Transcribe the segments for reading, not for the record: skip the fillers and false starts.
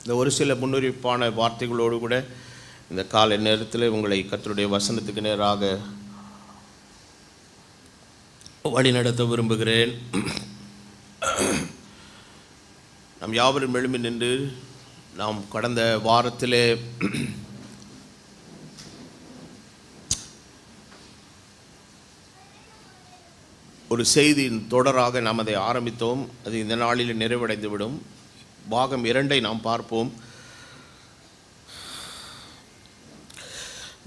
இந்த ஒரு சில முன்னறிவிப்பான வார்த்தைகளோடு கூட இந்த காலை நேரத்தில் உங்களை கர்த்தருடைய வசனத்துக்கு நேராக வழிநடத்த விரும்புகிறேன். நாம் யாவரும் எழும்பி நின்று நாம் கடந்த வாரத்திலே ஒரு செய்தியின் தொடராக நாம் அதை ஆரம்பித்தோம். அது இந்த நாளில் நிறைவடைந்துவிடும். பாகம் 2 நாம் பார்ப்போம்.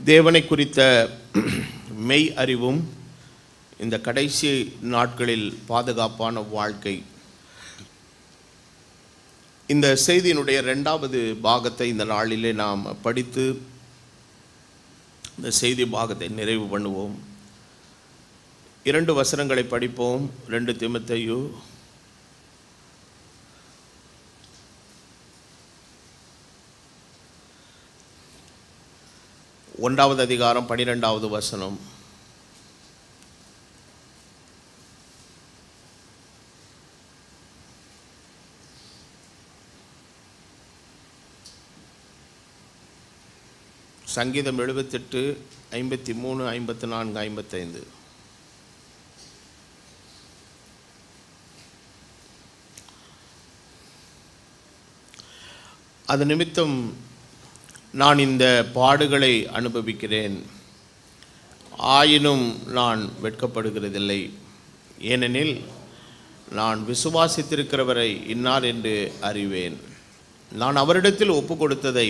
தேவனை குறித்த மெய் அறிவும் இந்த கடைசி நாட்களில் பாதுகாப்பான வாழ்க்கை. இந்த செய்தியினுடைய 2வது பாகத்தை இந்த நாளிலே நாம் படித்து இந்த செய்தி பாகத்தை நிறைவு பண்ணுவோம். 2 வசனங்களை படிப்போம். 2 தீமோத்தேயு 1வது அதிகாரம் 12வது வசனம். சங்கீதம் 78, 53, 54, 55. அது நிமித்தம் நான் இந்த பாடுகளை அனுபவிக்கிறேன், ஆயினும் நான் வெட்கப்படுகிறதில்லை. ஏனெனில் நான் விசுவாசித்திருக்கிறவரை இன்னார் என்று அறிவேன். நான் அவரிடத்தில் ஒப்பு கொடுத்ததை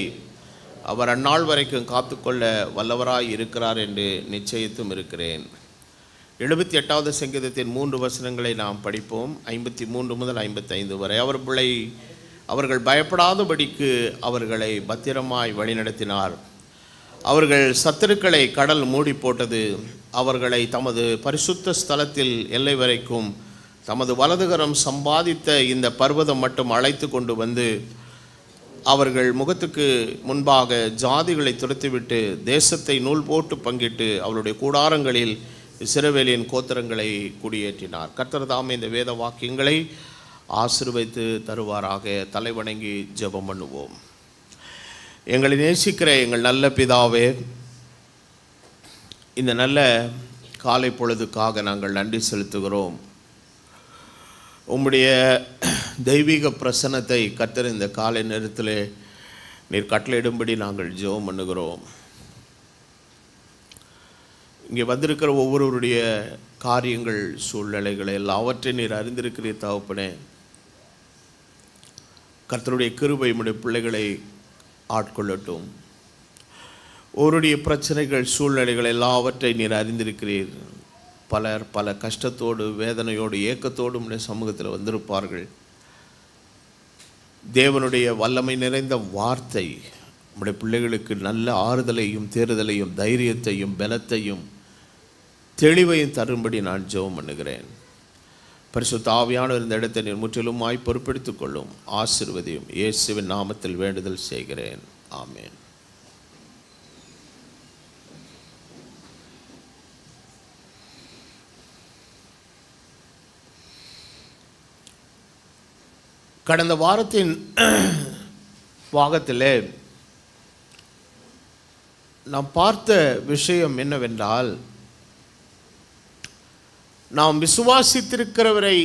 அவர் அந்நாள் வரைக்கும் காத்துக்கொள்ள வல்லவராய் இருக்கிறார் என்று நிச்சயித்தும் இருக்கிறேன். 78வது சங்கீதத்தின் 3 வசனங்களை நாம் படிப்போம். 53 முதல் 55 வரை. அவர்கள் பயப்படாதபடிக்கு அவர்களை பத்திரமாய் வழிநடத்தினார். அவர்கள் சத்துருக்களை கடல் மூடி போட்டது. அவர்களை தமது பரிசுத்த ஸ்தலத்தில் எல்லை வரைக்கும் தமது வலதுகரம் சம்பாதித்த இந்த பர்வதம் மட்டும் அழைத்து கொண்டு வந்து அவர்கள் முகத்துக்கு முன்பாக ஜாதிகளை துரத்திவிட்டு தேசத்தை நூல் போட்டு பங்கிட்டு அவருடைய கூடாரங்களில் இஸ்ரவேலின் கோத்திரங்களை குடியேற்றினார். கர்த்தர் தாமே இந்த வேத வாக்கியங்களை ஆசீர்வதித்து தருவாராக. தலைவணங்கி ஜெபம் பண்ணுவோம். எங்களை நேசிக்கிற எங்கள் நல்ல பிதாவே, இந்த நல்ல காலை பொழுதுக்காக நாங்கள் நன்றி செலுத்துகிறோம். உம்முடைய தெய்வீக பிரசன்னத்தை கர்த்தர் இந்த காலை நேரத்தில் நீர் கட்டளையிடும்படி நாங்கள் ஜெபம் பண்ணுகிறோம். இங்கே வந்திருக்கிற ஒவ்வொருவருடைய காரியங்கள், சூழ்நிலைகளை எல்லாவற்றையும் நீர் அறிந்திருக்கிறீர் தகப்பனே. கர்த்தருடைய கிருபை உம்முடைய பிள்ளைகளை ஆட்கொள்ளட்டும். ஒருடைய பிரச்சனைகள், சூழ்நிலைகள் எல்லாவற்றையும் நீர் அறிந்திருக்கிறீர். பலர் பல கஷ்டத்தோடு, வேதனையோடு, ஏக்கத்தோடு உம்முடைய சமூகத்தில் வந்திருப்பார்கள். தேவனுடைய வல்லமை நிறைந்த வார்த்தை உம்முடைய பிள்ளைகளுக்கு நல்ல ஆறுதலையும் தேறுதலையும் தைரியத்தையும் பலத்தையும் தெளிவையும் தரும்படி நான் ஜெபம் பண்ணுகிறேன். பரிசுத்த ஆவியானவர் இந்த இடத்தை நீர் முற்றிலுமாய் பொறுப்பெடுத்துக் கொள்ளும். ஆசீர்வதியும். இயேசுவின் நாமத்தில் வேண்டுதல் செய்கிறேன். ஆமென். கடந்த வாரத்தின் பாகத்திலே நாம் பார்த்த விஷயம் என்னவென்றால், நாம் விசுவாசித்திருக்கிறவரை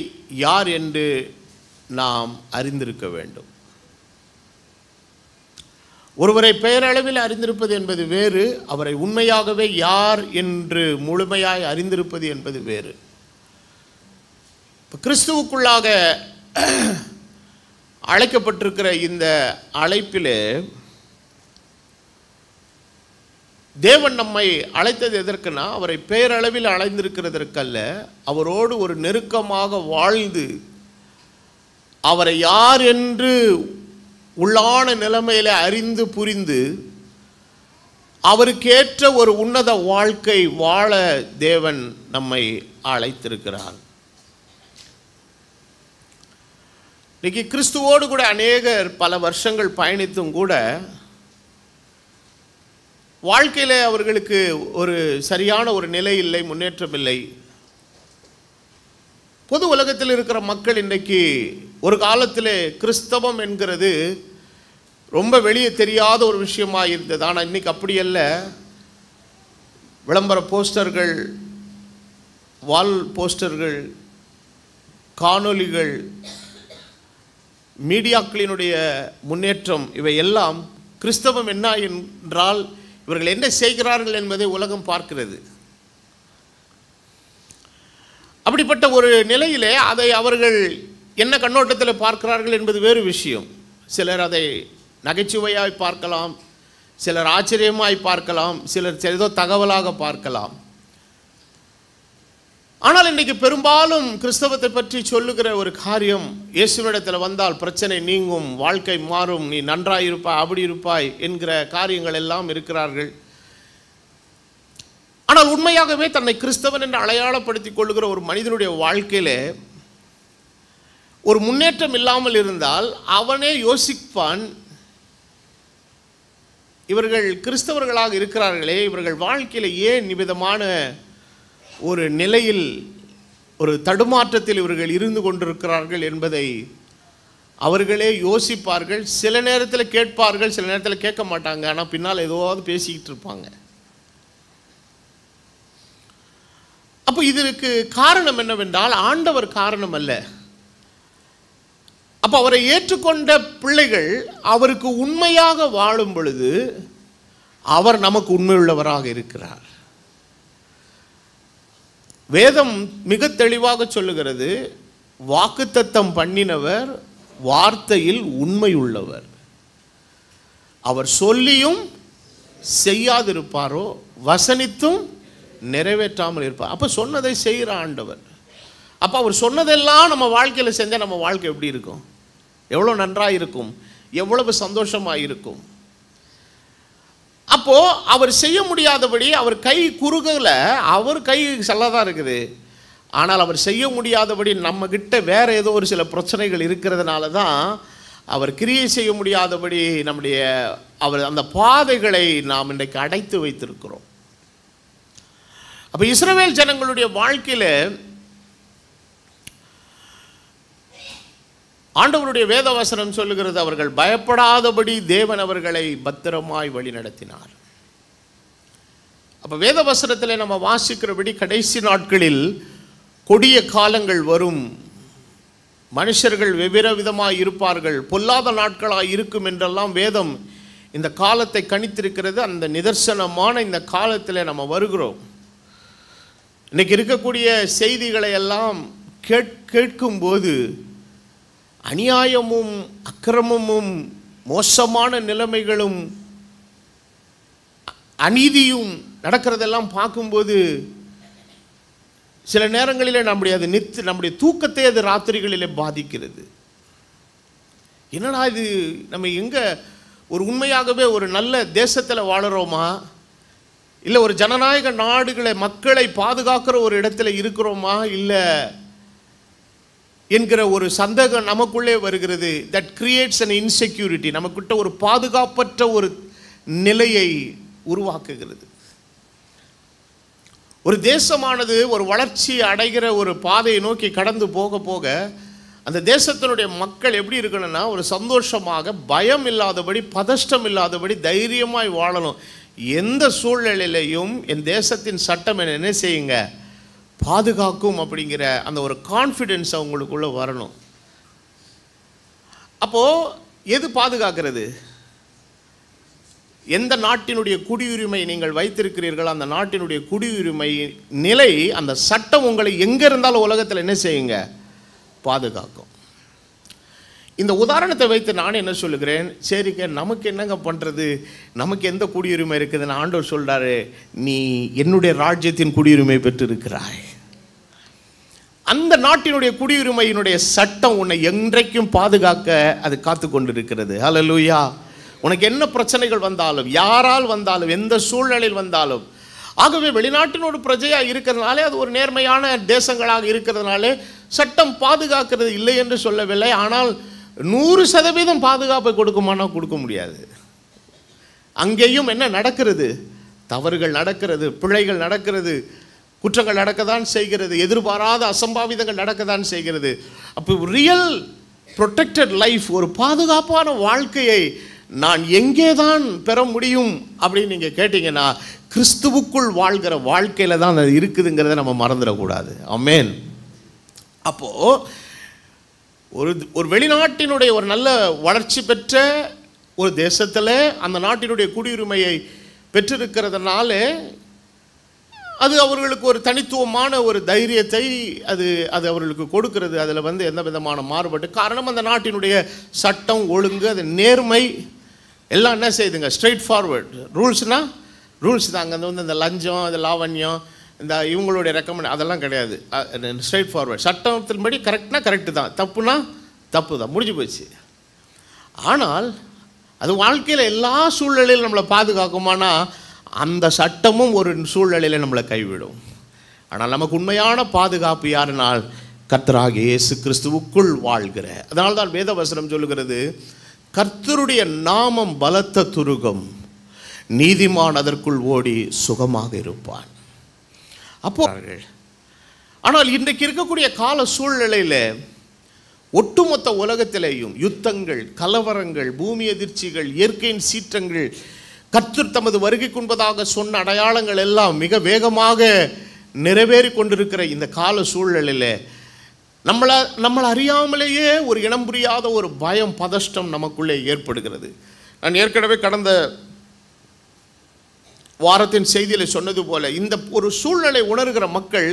யார் என்று நாம் அறிந்திருக்க வேண்டும். ஒருவரை பெயரளவில் அறிந்திருப்பது என்பது வேறு, அவரை உண்மையாகவே யார் என்று முழுமையாய் அறிந்திருப்பது என்பது வேறு. கிறிஸ்துவுக்குள்ளாக அழைக்கப்பட்டிருக்கிற இந்த அழைப்பிலே தேவன் நம்மை அழைத்தது எதற்குனா, அவரை பெயரளவில் அழைந்திருக்கிறதற்கல்ல, அவரோடு ஒரு நெருக்கமாக வாழ்ந்து அவரை யார் என்று உள்ளான நிலைமையில அறிந்து புரிந்து அவருக்கேற்ற ஒரு உன்னத வாழ்க்கை வாழ தேவன் நம்மை அழைத்திருக்கிறார். இன்னைக்கு கிறிஸ்துவோடு கூட அநேகர் பல வருஷங்கள் பயணித்தும் கூட வாழ்க்கையில் அவர்களுக்கு ஒரு சரியான ஒரு நிலை இல்லை, முன்னேற்றம் இல்லை. பொது உலகத்தில் இருக்கிற மக்கள் இன்றைக்கு ஒரு காலத்தில் கிறிஸ்தவம் என்கிறது ரொம்ப வெளியே தெரியாத ஒரு விஷயமாக இருந்தது. ஆனால் இன்றைக்கி அப்படி அல்ல. விளம்பர போஸ்டர்கள், வால் போஸ்டர்கள், காணொலிகள், மீடியாக்களினுடைய முன்னேற்றம், இவை எல்லாம் கிறிஸ்தவம் என்ன என்றால் இவர்கள் என்ன செய்கிறார்கள் என்பதை உலகம் பார்க்கிறது. அப்படிப்பட்ட ஒரு நிலையிலே அதை அவர்கள் என்ன கண்ணோட்டத்தில் பார்க்கிறார்கள் என்பது வேறு விஷயம். சிலர் அதை நகைச்சுவையாய் பார்க்கலாம், சிலர் ஆச்சரியமாய் பார்க்கலாம், சிலர் ஏதோ தகவலாக பார்க்கலாம். ஆனால் இன்றைக்கு பெரும்பாலும் கிறிஸ்தவத்தை பற்றி சொல்லுகிற ஒரு காரியம், இயேசுவினிடத்தில் வந்தால் பிரச்சனை நீங்கும், வாழ்க்கை மாறும், நீ நன்றாய் இருப்பாய், அப்படி இருப்பாய் என்கிற காரியங்கள் எல்லாம் இருக்கிறார்கள். ஆனால் உண்மையாகவே தன்னை கிறிஸ்தவன் என்று அடையாளப்படுத்திக் கொள்ளுகிற ஒரு மனிதனுடைய வாழ்க்கையிலே ஒரு முன்னேற்றம் இல்லாமல் இருந்தால் அவனே யோசிப்பான், இவர்கள் கிறிஸ்தவர்களாக இருக்கிறார்களே, இவர்கள் வாழ்க்கையில் ஏன் நிமிதமான ஒரு நிலையில், ஒரு தடுமாற்றத்தில் இவர்கள் இருந்து கொண்டிருக்கிறார்கள் என்பதை அவர்களே யோசிப்பார்கள். சில நேரத்தில் கேட்பார்கள், சில நேரத்தில் கேட்க மாட்டாங்க. ஆனால் பின்னால் ஏதோவாவது பேசிக்கிட்டு இருப்பாங்க. அப்போ இதற்கு காரணம் என்னவென்றால் ஆண்டவர் காரணம் அல்ல. அப்போ அவரை ஏற்றுக்கொண்ட பிள்ளைகள் அவருக்கு உண்மையாக வாழும் பொழுது அவர் நமக்கு உண்மையுள்ளவராக இருக்கிறார். வேதம் மிக தெளிவாக சொல்லுகிறது, வாக்குத்தத்தம் பண்ணினவர் வார்த்தையில் உண்மையுள்ளவர். அவர் சொல்லியும் செய்யாதிருப்பாரோ வசனித்தும் நிறைவேற்றாமல் இருப்பார். அப்போ சொன்னதை செய்கிற ஆண்டவர். அப்போ அவர் சொன்னதெல்லாம் நம்ம வாழ்க்கையில் செஞ்சால் நம்ம வாழ்க்கை எப்படி இருக்கும்? எவ்வளோ நன்றாக இருக்கும், எவ்வளவு சந்தோஷமாக இருக்கும். அப்போது அவர் செய்ய முடியாதபடி, அவர் கை குறுகலை, அவர் கை செல்லதான் இருக்குது. ஆனால் அவர் செய்ய முடியாதபடி நம்மக்கிட்ட வேறு ஏதோ ஒரு சில பிரச்சனைகள் இருக்கிறதுனால தான் அவர் கிரியை செய்ய முடியாதபடி நம்முடைய அவர் அந்த பாதைகளை நாம் இன்றைக்கு அடைத்து வைத்திருக்கிறோம். அப்போ இஸ்ரவேல் ஜனங்களுடைய வாழ்க்கையில் ஆண்டவருடைய வேதவசனம் சொல்லுகிறது, அவர்கள் பயப்படாதபடி தேவன் அவர்களை பத்திரமாய் வழி நடத்தினார். அப்போ வேதவசனத்தில் நம்ம வாசிக்கிறபடி கடைசி நாட்களில் கொடிய காலங்கள் வரும், மனுஷர்கள் வெவ்வேறு விதமாக இருப்பார்கள், பொல்லாத நாட்களாக இருக்கும் என்றெல்லாம் வேதம் இந்த காலத்தை கணித்திருக்கிறது. அந்த நிதர்சனமான இந்த காலத்தில் நம்ம வருகிறோம். இன்றைக்கி இருக்கக்கூடிய செய்திகளை எல்லாம் கேட்கும்போது அநியாயமும் அக்கிரமமும் மோசமான நிலைமைகளும் அநீதியும் நடக்கிறதெல்லாம் பார்க்கும்போது சில நேரங்களில் நம்முடைய தூக்கத்தை அது ராத்திரிகளிலே பாதிக்கிறது. என்னடா இது, நம்ம எங்கே ஒரு உண்மையாகவே ஒரு நல்ல தேசத்தில் வாழுறோமா, இல்லை ஒரு ஜனநாயக நாடுகளை மக்களை பாதுகாக்கிற ஒரு இடத்துல இருக்கிறோமா இல்லை என்கிற ஒரு சந்தேகம் நமக்குள்ளே வருகிறது. That creates an insecurity. நமக்கிட்ட ஒரு பாதுகாப்பற்ற ஒரு நிலையை உருவாக்குகிறது. ஒரு தேசமானது ஒரு வளர்ச்சி அடைகிற ஒரு பாதையை நோக்கி கடந்து போக போக அந்த தேசத்தினுடைய மக்கள் எப்படி இருக்கணும்னா, ஒரு சந்தோஷமாக, பயம் இல்லாதபடி, பதஷ்டம் இல்லாதபடி தைரியமாய் வாழணும். எந்த சூழ்நிலையிலையும் என் தேசத்தின் சட்டம் என்ன செய்யுங்க, பாதுகாக்கும் அப்படிங்கிற அந்த ஒரு கான்ஃபிடென்ஸ் அவங்களுக்குள்ளே வரணும். அப்போது எது பாதுகாக்கிறது? எந்த நாட்டினுடைய குடியுரிமை நீங்கள் வைத்திருக்கிறீர்களோ அந்த நாட்டினுடைய குடியுரிமை நிலை, அந்த சட்டம் உங்களை எங்கே இருந்தாலும் உலகத்தில் என்ன செய்யுங்க, பாதுகாக்கும். இந்த உதாரணத்தை வைத்து நான் என்ன சொல்லுகிறேன், சரிங்க நமக்கு என்னங்க பண்ணுறது, நமக்கு எந்த குடியுரிமை இருக்குதுன்னு ஆண்டவர் சொல்கிறாரு, நீ என்னுடைய ராஜ்யத்தின் குடியுரிமை பெற்றிருக்கிறாய். அந்த நாட்டினுடைய குடியுரிமையினுடைய சட்டம் உன்னை என்றைக்கும் பாதுகாக்க அது காத்து கொண்டிருக்கிறது. ஹல்லேலூயா. உனக்கு என்ன பிரச்சனைகள் வந்தாலும், யாரால் வந்தாலும், எந்த சூழ்நிலையில் வந்தாலும், ஆகவே வெளிநாட்டினோட பிரஜையாக இருக்கிறதுனாலே, அது ஒரு நேர்மையான தேசங்களாக இருக்கிறதுனாலே சட்டம் பாதுகாக்கிறது இல்லை என்று சொல்லவில்லை. ஆனால் 100% பாதுகாப்பை கொடுக்குமானா கொடுக்க முடியாது. அங்கேயும் என்ன நடக்கிறது, தவறுகள் நடக்கிறது, பிழைகள் நடக்கிறது, குற்றங்கள் நடக்கத்தான் செய்கிறது, எதிர்பாராத அசம்பாவிதங்கள் நடக்கத்தான் செய்கிறது. அப்போ ரியல் ப்ரொடெக்டட் லைஃப், ஒரு பாதுகாப்பான வாழ்க்கையை நான் எங்கே தான் பெற முடியும் அப்படின்னு நீங்கள் கேட்டிங்கன்னா, கிறிஸ்துவுக்குள் வாழ்கிற வாழ்க்கையில் தான் அது இருக்குதுங்கிறத நம்ம மறந்துடக்கூடாது. ஆமென். அப்போது ஒரு வெளிநாட்டினுடைய ஒரு நல்ல வளர்ச்சி பெற்ற ஒரு தேசத்தில் அந்த நாட்டினுடைய குடியுரிமையை பெற்றிருக்கிறதுனால அது அவர்களுக்கு ஒரு தனித்துவமான ஒரு தைரியத்தை அது அவர்களுக்கு கொடுக்கிறது. அதில் எந்த விதமான மாறுபட்டு காரணம் அந்த நாட்டினுடைய சட்டம் ஒழுங்கு, அது நேர்மை எல்லாம் என்ன செய்யுதுங்க, ஸ்ட்ரெயிட் ஃபார்வர்ட். ரூல்ஸ் தாங்க. இந்த லஞ்சம், இந்த லாவண்யம், இந்த இவங்களுடைய ரெக்கமெண்ட் அதெல்லாம் கிடையாது. Straight forward. சட்டத்தின்படி கரெக்ட்னா கரெக்டு தான், தப்புனா தப்பு தான், முடிஞ்சு போச்சு. ஆனால் அது வாழ்க்கையில் எல்லா சூழ்நிலையிலும் நம்மளை பாதுகாக்குமானா, அந்த சட்டமும் ஒரு சூழ்நிலையில் நம்மளை கைவிடும். ஆனால் நமக்கு உண்மையான பாதுகாப்பு யாருனால் கர்த்தராகிய இயேசு கிறிஸ்துவுக்குள் வாழ்கிற. அதனால தான் வேத வசனம் சொல்லுகிறது, கர்த்தருடைய நாமம் பலத்த துருகம், நீதிமான் அதற்குள் ஓடி சுகமாக இருப்பான். அப்போ ஆனால் இன்றைக்கு இருக்கக்கூடிய கால சூழ்நிலையில் ஒட்டுமொத்த உலகத்திலேயும் யுத்தங்கள், கலவரங்கள், பூமி அதிர்ச்சிகள், இயற்கையின் சீற்றங்கள், கர்த்தர் தமது வருகைக்கு முன்பதாக சொன்ன அடையாளங்கள் எல்லாம் மிக வேகமாக நிறைவேறி கொண்டிருக்கிற இந்த கால சூழ்நிலையில் நம்மளை அறியாமலேயே ஒரு இனம் புரியாத ஒரு பயம், பதஷ்டம் நமக்குள்ளே ஏற்படுகிறது. நான் ஏற்கனவே கடந்த வாரத்தின் செய்தியில் சொன்னது போல, இந்த ஒரு சூழ்நிலை உணர்கிற மக்கள்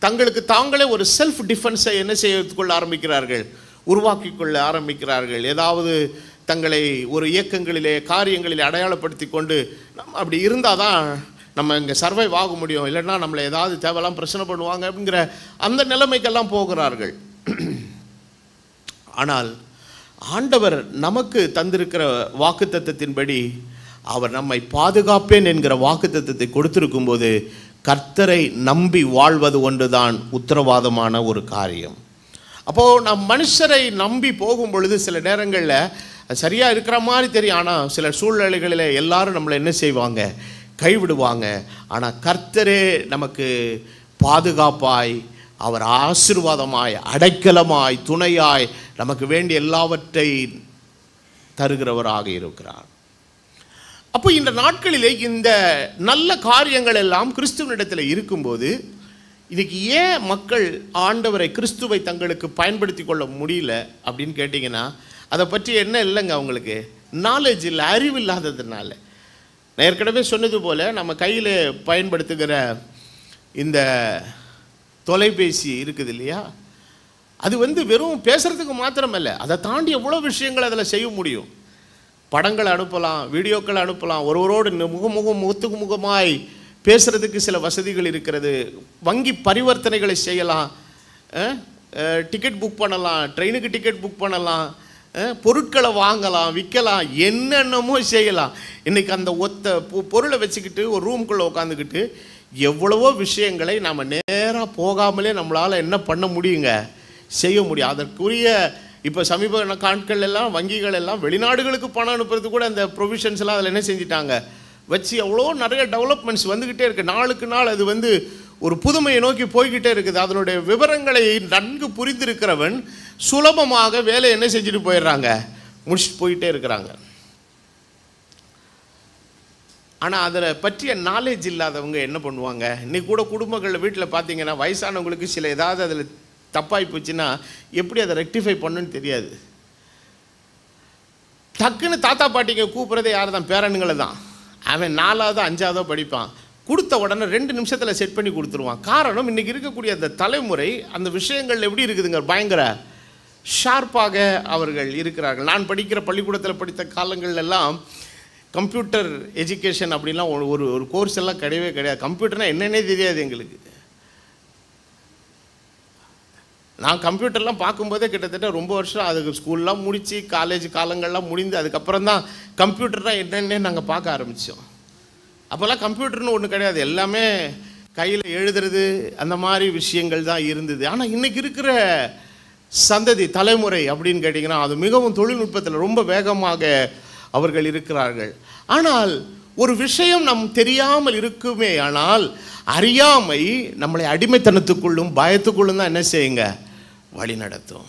தங்களுக்கு தாங்களே ஒரு செல்ஃப் டிஃபென்ஸை என்ன செய்யறதுக்குள்ள ஆரம்பிக்கிறார்கள், உருவாக்கி கொள்ள ஆரம்பிக்கிறார்கள். ஏதாவது தங்களை ஒரு இயக்கங்களிலே, காரியங்களிலே அடையாளப்படுத்தி கொண்டு அப்படி இருந்தால் தான் நம்ம இங்கே சர்வைவ் ஆக முடியும், இல்லைன்னா நம்மளை ஏதாவது தேவையெல்லாம் பிரச்சனை பண்ணுவாங்க அப்படிங்கிற அந்த நிலைமைக்கெல்லாம் போகிறார்கள். ஆனால் ஆண்டவர் நமக்கு தந்திருக்கிற வாக்குத்தத்தத்தின்படி அவர் நம்மை பாதுகாப்பேன் என்கிற வாக்குத்தத்தத்தை கொடுத்திருக்கும் போது, கர்த்தரை நம்பி வாழ்வது ஒன்றுதான் உத்தரவாதமான ஒரு காரியம். அப்போது நம் மனுஷரை நம்பி போகும் பொழுது சில நேரங்களில் சரியாக இருக்கிற மாதிரி தெரியும், ஆனால் சில சூழ்நிலைகளில் எல்லாரும் நம்மளை என்ன செய்வாங்க, கைவிடுவாங்க. ஆனால் கர்த்தரே நமக்கு பாதுகாப்பாய், அவர் ஆசீர்வாதமாய், அடைக்கலமாய், துணையாய், நமக்கு வேண்டிய எல்லாவற்றை தருகிறவராக இருக்கிறார். அப்போ இந்த நாட்களிலே இந்த நல்ல காரியங்கள் எல்லாம் கிறிஸ்துவனிடத்தில் இருக்கும்போது, இதுக்கு ஏன் மக்கள் ஆண்டவரை, கிறிஸ்துவை தங்களுக்கு பயன்படுத்தி கொள்ள முடியல அப்படின்னு கேட்டிங்கன்னா, அதை பற்றி என்ன இல்லைங்க, அவங்களுக்கு நாலேஜ் இல்லை, அறிவு இல்லாததுனால. நான் ஏற்கனவே சொன்னது போல், நம்ம கையில் பயன்படுத்துகிற இந்த தொலைபேசி இருக்குது இல்லையா, அது வெறும் பேசுகிறதுக்கு மாத்திரமல்ல, அதை தாண்டி எவ்வளோ விஷயங்கள் அதில் செய்ய முடியும். படங்களை அனுப்பலாம், வீடியோக்களை அனுப்பலாம், ஒருவரோடு முகத்துக்கு முகமாய் பேசுகிறதுக்கு சில வசதிகள் இருக்கிறது. வங்கி பரிவர்த்தனைகளை செய்யலாம், டிக்கெட் புக் பண்ணலாம், ட்ரெயினுக்கு டிக்கெட் புக் பண்ணலாம், பொருட்களை வாங்கலாம், விற்கலாம், என்னென்னமோ செய்யலாம். இன்றைக்கி அந்த பொருளை வச்சுக்கிட்டு ஒரு ரூம்குள்ளே உட்காந்துக்கிட்டு எவ்வளவோ விஷயங்களை நாம் நேராக போகாமலே நம்மளால் என்ன பண்ண முடியுங்க, செய்ய முடியும். அதற்குரிய இப்போ சமீப நாட்கள் எல்லாம் வங்கிகள் எல்லாம் வெளிநாடுகளுக்கு பணம் அனுப்புறது கூட அந்த ப்ரொவிஷன்ஸ் எல்லாம் அதில் என்ன செஞ்சிட்டாங்க வச்சு, எவ்வளோ நிறைய டெவலப்மெண்ட்ஸ் வந்துக்கிட்டே இருக்குது. நாளுக்கு நாள் அது ஒரு புதுமையை நோக்கி போய்கிட்டே இருக்குது. அதனுடைய விவரங்களை நன்கு புரிந்திருக்கிறவன் சுலபமாக வேலை என்ன செஞ்சுட்டு போயிடுறாங்க, முடிச்சுட்டு போயிட்டே இருக்கிறாங்க. ஆனால் அதில் பற்றிய நாலேஜ் இல்லாதவங்க என்ன பண்ணுவாங்க, இன்னைக்கு கூட குடும்பங்களில் வீட்டில் பார்த்தீங்கன்னா வயசானவங்களுக்கு சில ஏதாவது அதில் தப்பாகி போச்சுன்னா எப்படி அதை ரெக்டிஃபை பண்ணுன்னு தெரியாது. டக்குன்னு தாத்தா பாட்டிங்க கூப்பிட்றதே யார் தான், பேரனுங்களை தான். அவன் 4ஆவதோ 5ஆவதோ படிப்பான், கொடுத்த உடனே 2 நிமிஷத்தில் செட் பண்ணி கொடுத்துருவான். காரணம், இன்றைக்கி இருக்கக்கூடிய அந்த தலைமுறை அந்த விஷயங்கள் எப்படி இருக்குதுங்க, பயங்கர ஷார்ப்பாக அவர்கள் இருக்கிறார்கள். நான் படிக்கிற பள்ளிக்கூடத்தில் படித்த காலங்கள்லாம் கம்ப்யூட்டர் எஜுகேஷன் அப்படின்லாம் ஒரு கோர்ஸ் எல்லாம் கிடையவே கிடையாது. கம்ப்யூட்டர்னால் என்னென்னே தெரியாது எங்களுக்கு. நான் கம்ப்யூட்டர்லாம் பார்க்கும்போதே கிட்டத்தட்ட ரொம்ப வருஷம், அதுக்கு ஸ்கூல்லாம் முடித்து காலேஜ் காலங்கள்லாம் முடிந்து அதுக்கப்புறம் தான் கம்ப்யூட்டர்னால் என்னென்னே நாங்கள் பார்க்க ஆரம்பித்தோம். அப்போல்லாம் கம்ப்யூட்டர்னு ஒன்று கிடையாது, எல்லாமே கையில் எழுதுறது அந்த மாதிரி விஷயங்கள் தான் இருந்தது. ஆனால் இன்றைக்கி இருக்கிற சந்ததி தலைமுறை அப்படின்னு கேட்டிங்கன்னா அது மிகவும் தொழில்நுட்பத்தில் ரொம்ப வேகமாக அவர்கள் இருக்கிறார்கள். ஆனால் ஒரு விஷயம் நம் தெரியாமல் இருக்குமே, ஆனால் அறியாமை நம்மளை அடிமைத்தனத்துக்குள்ளும் பயத்துக்குள்ளும் தான் என்ன செய்யுங்க, வழி நடத்தும்.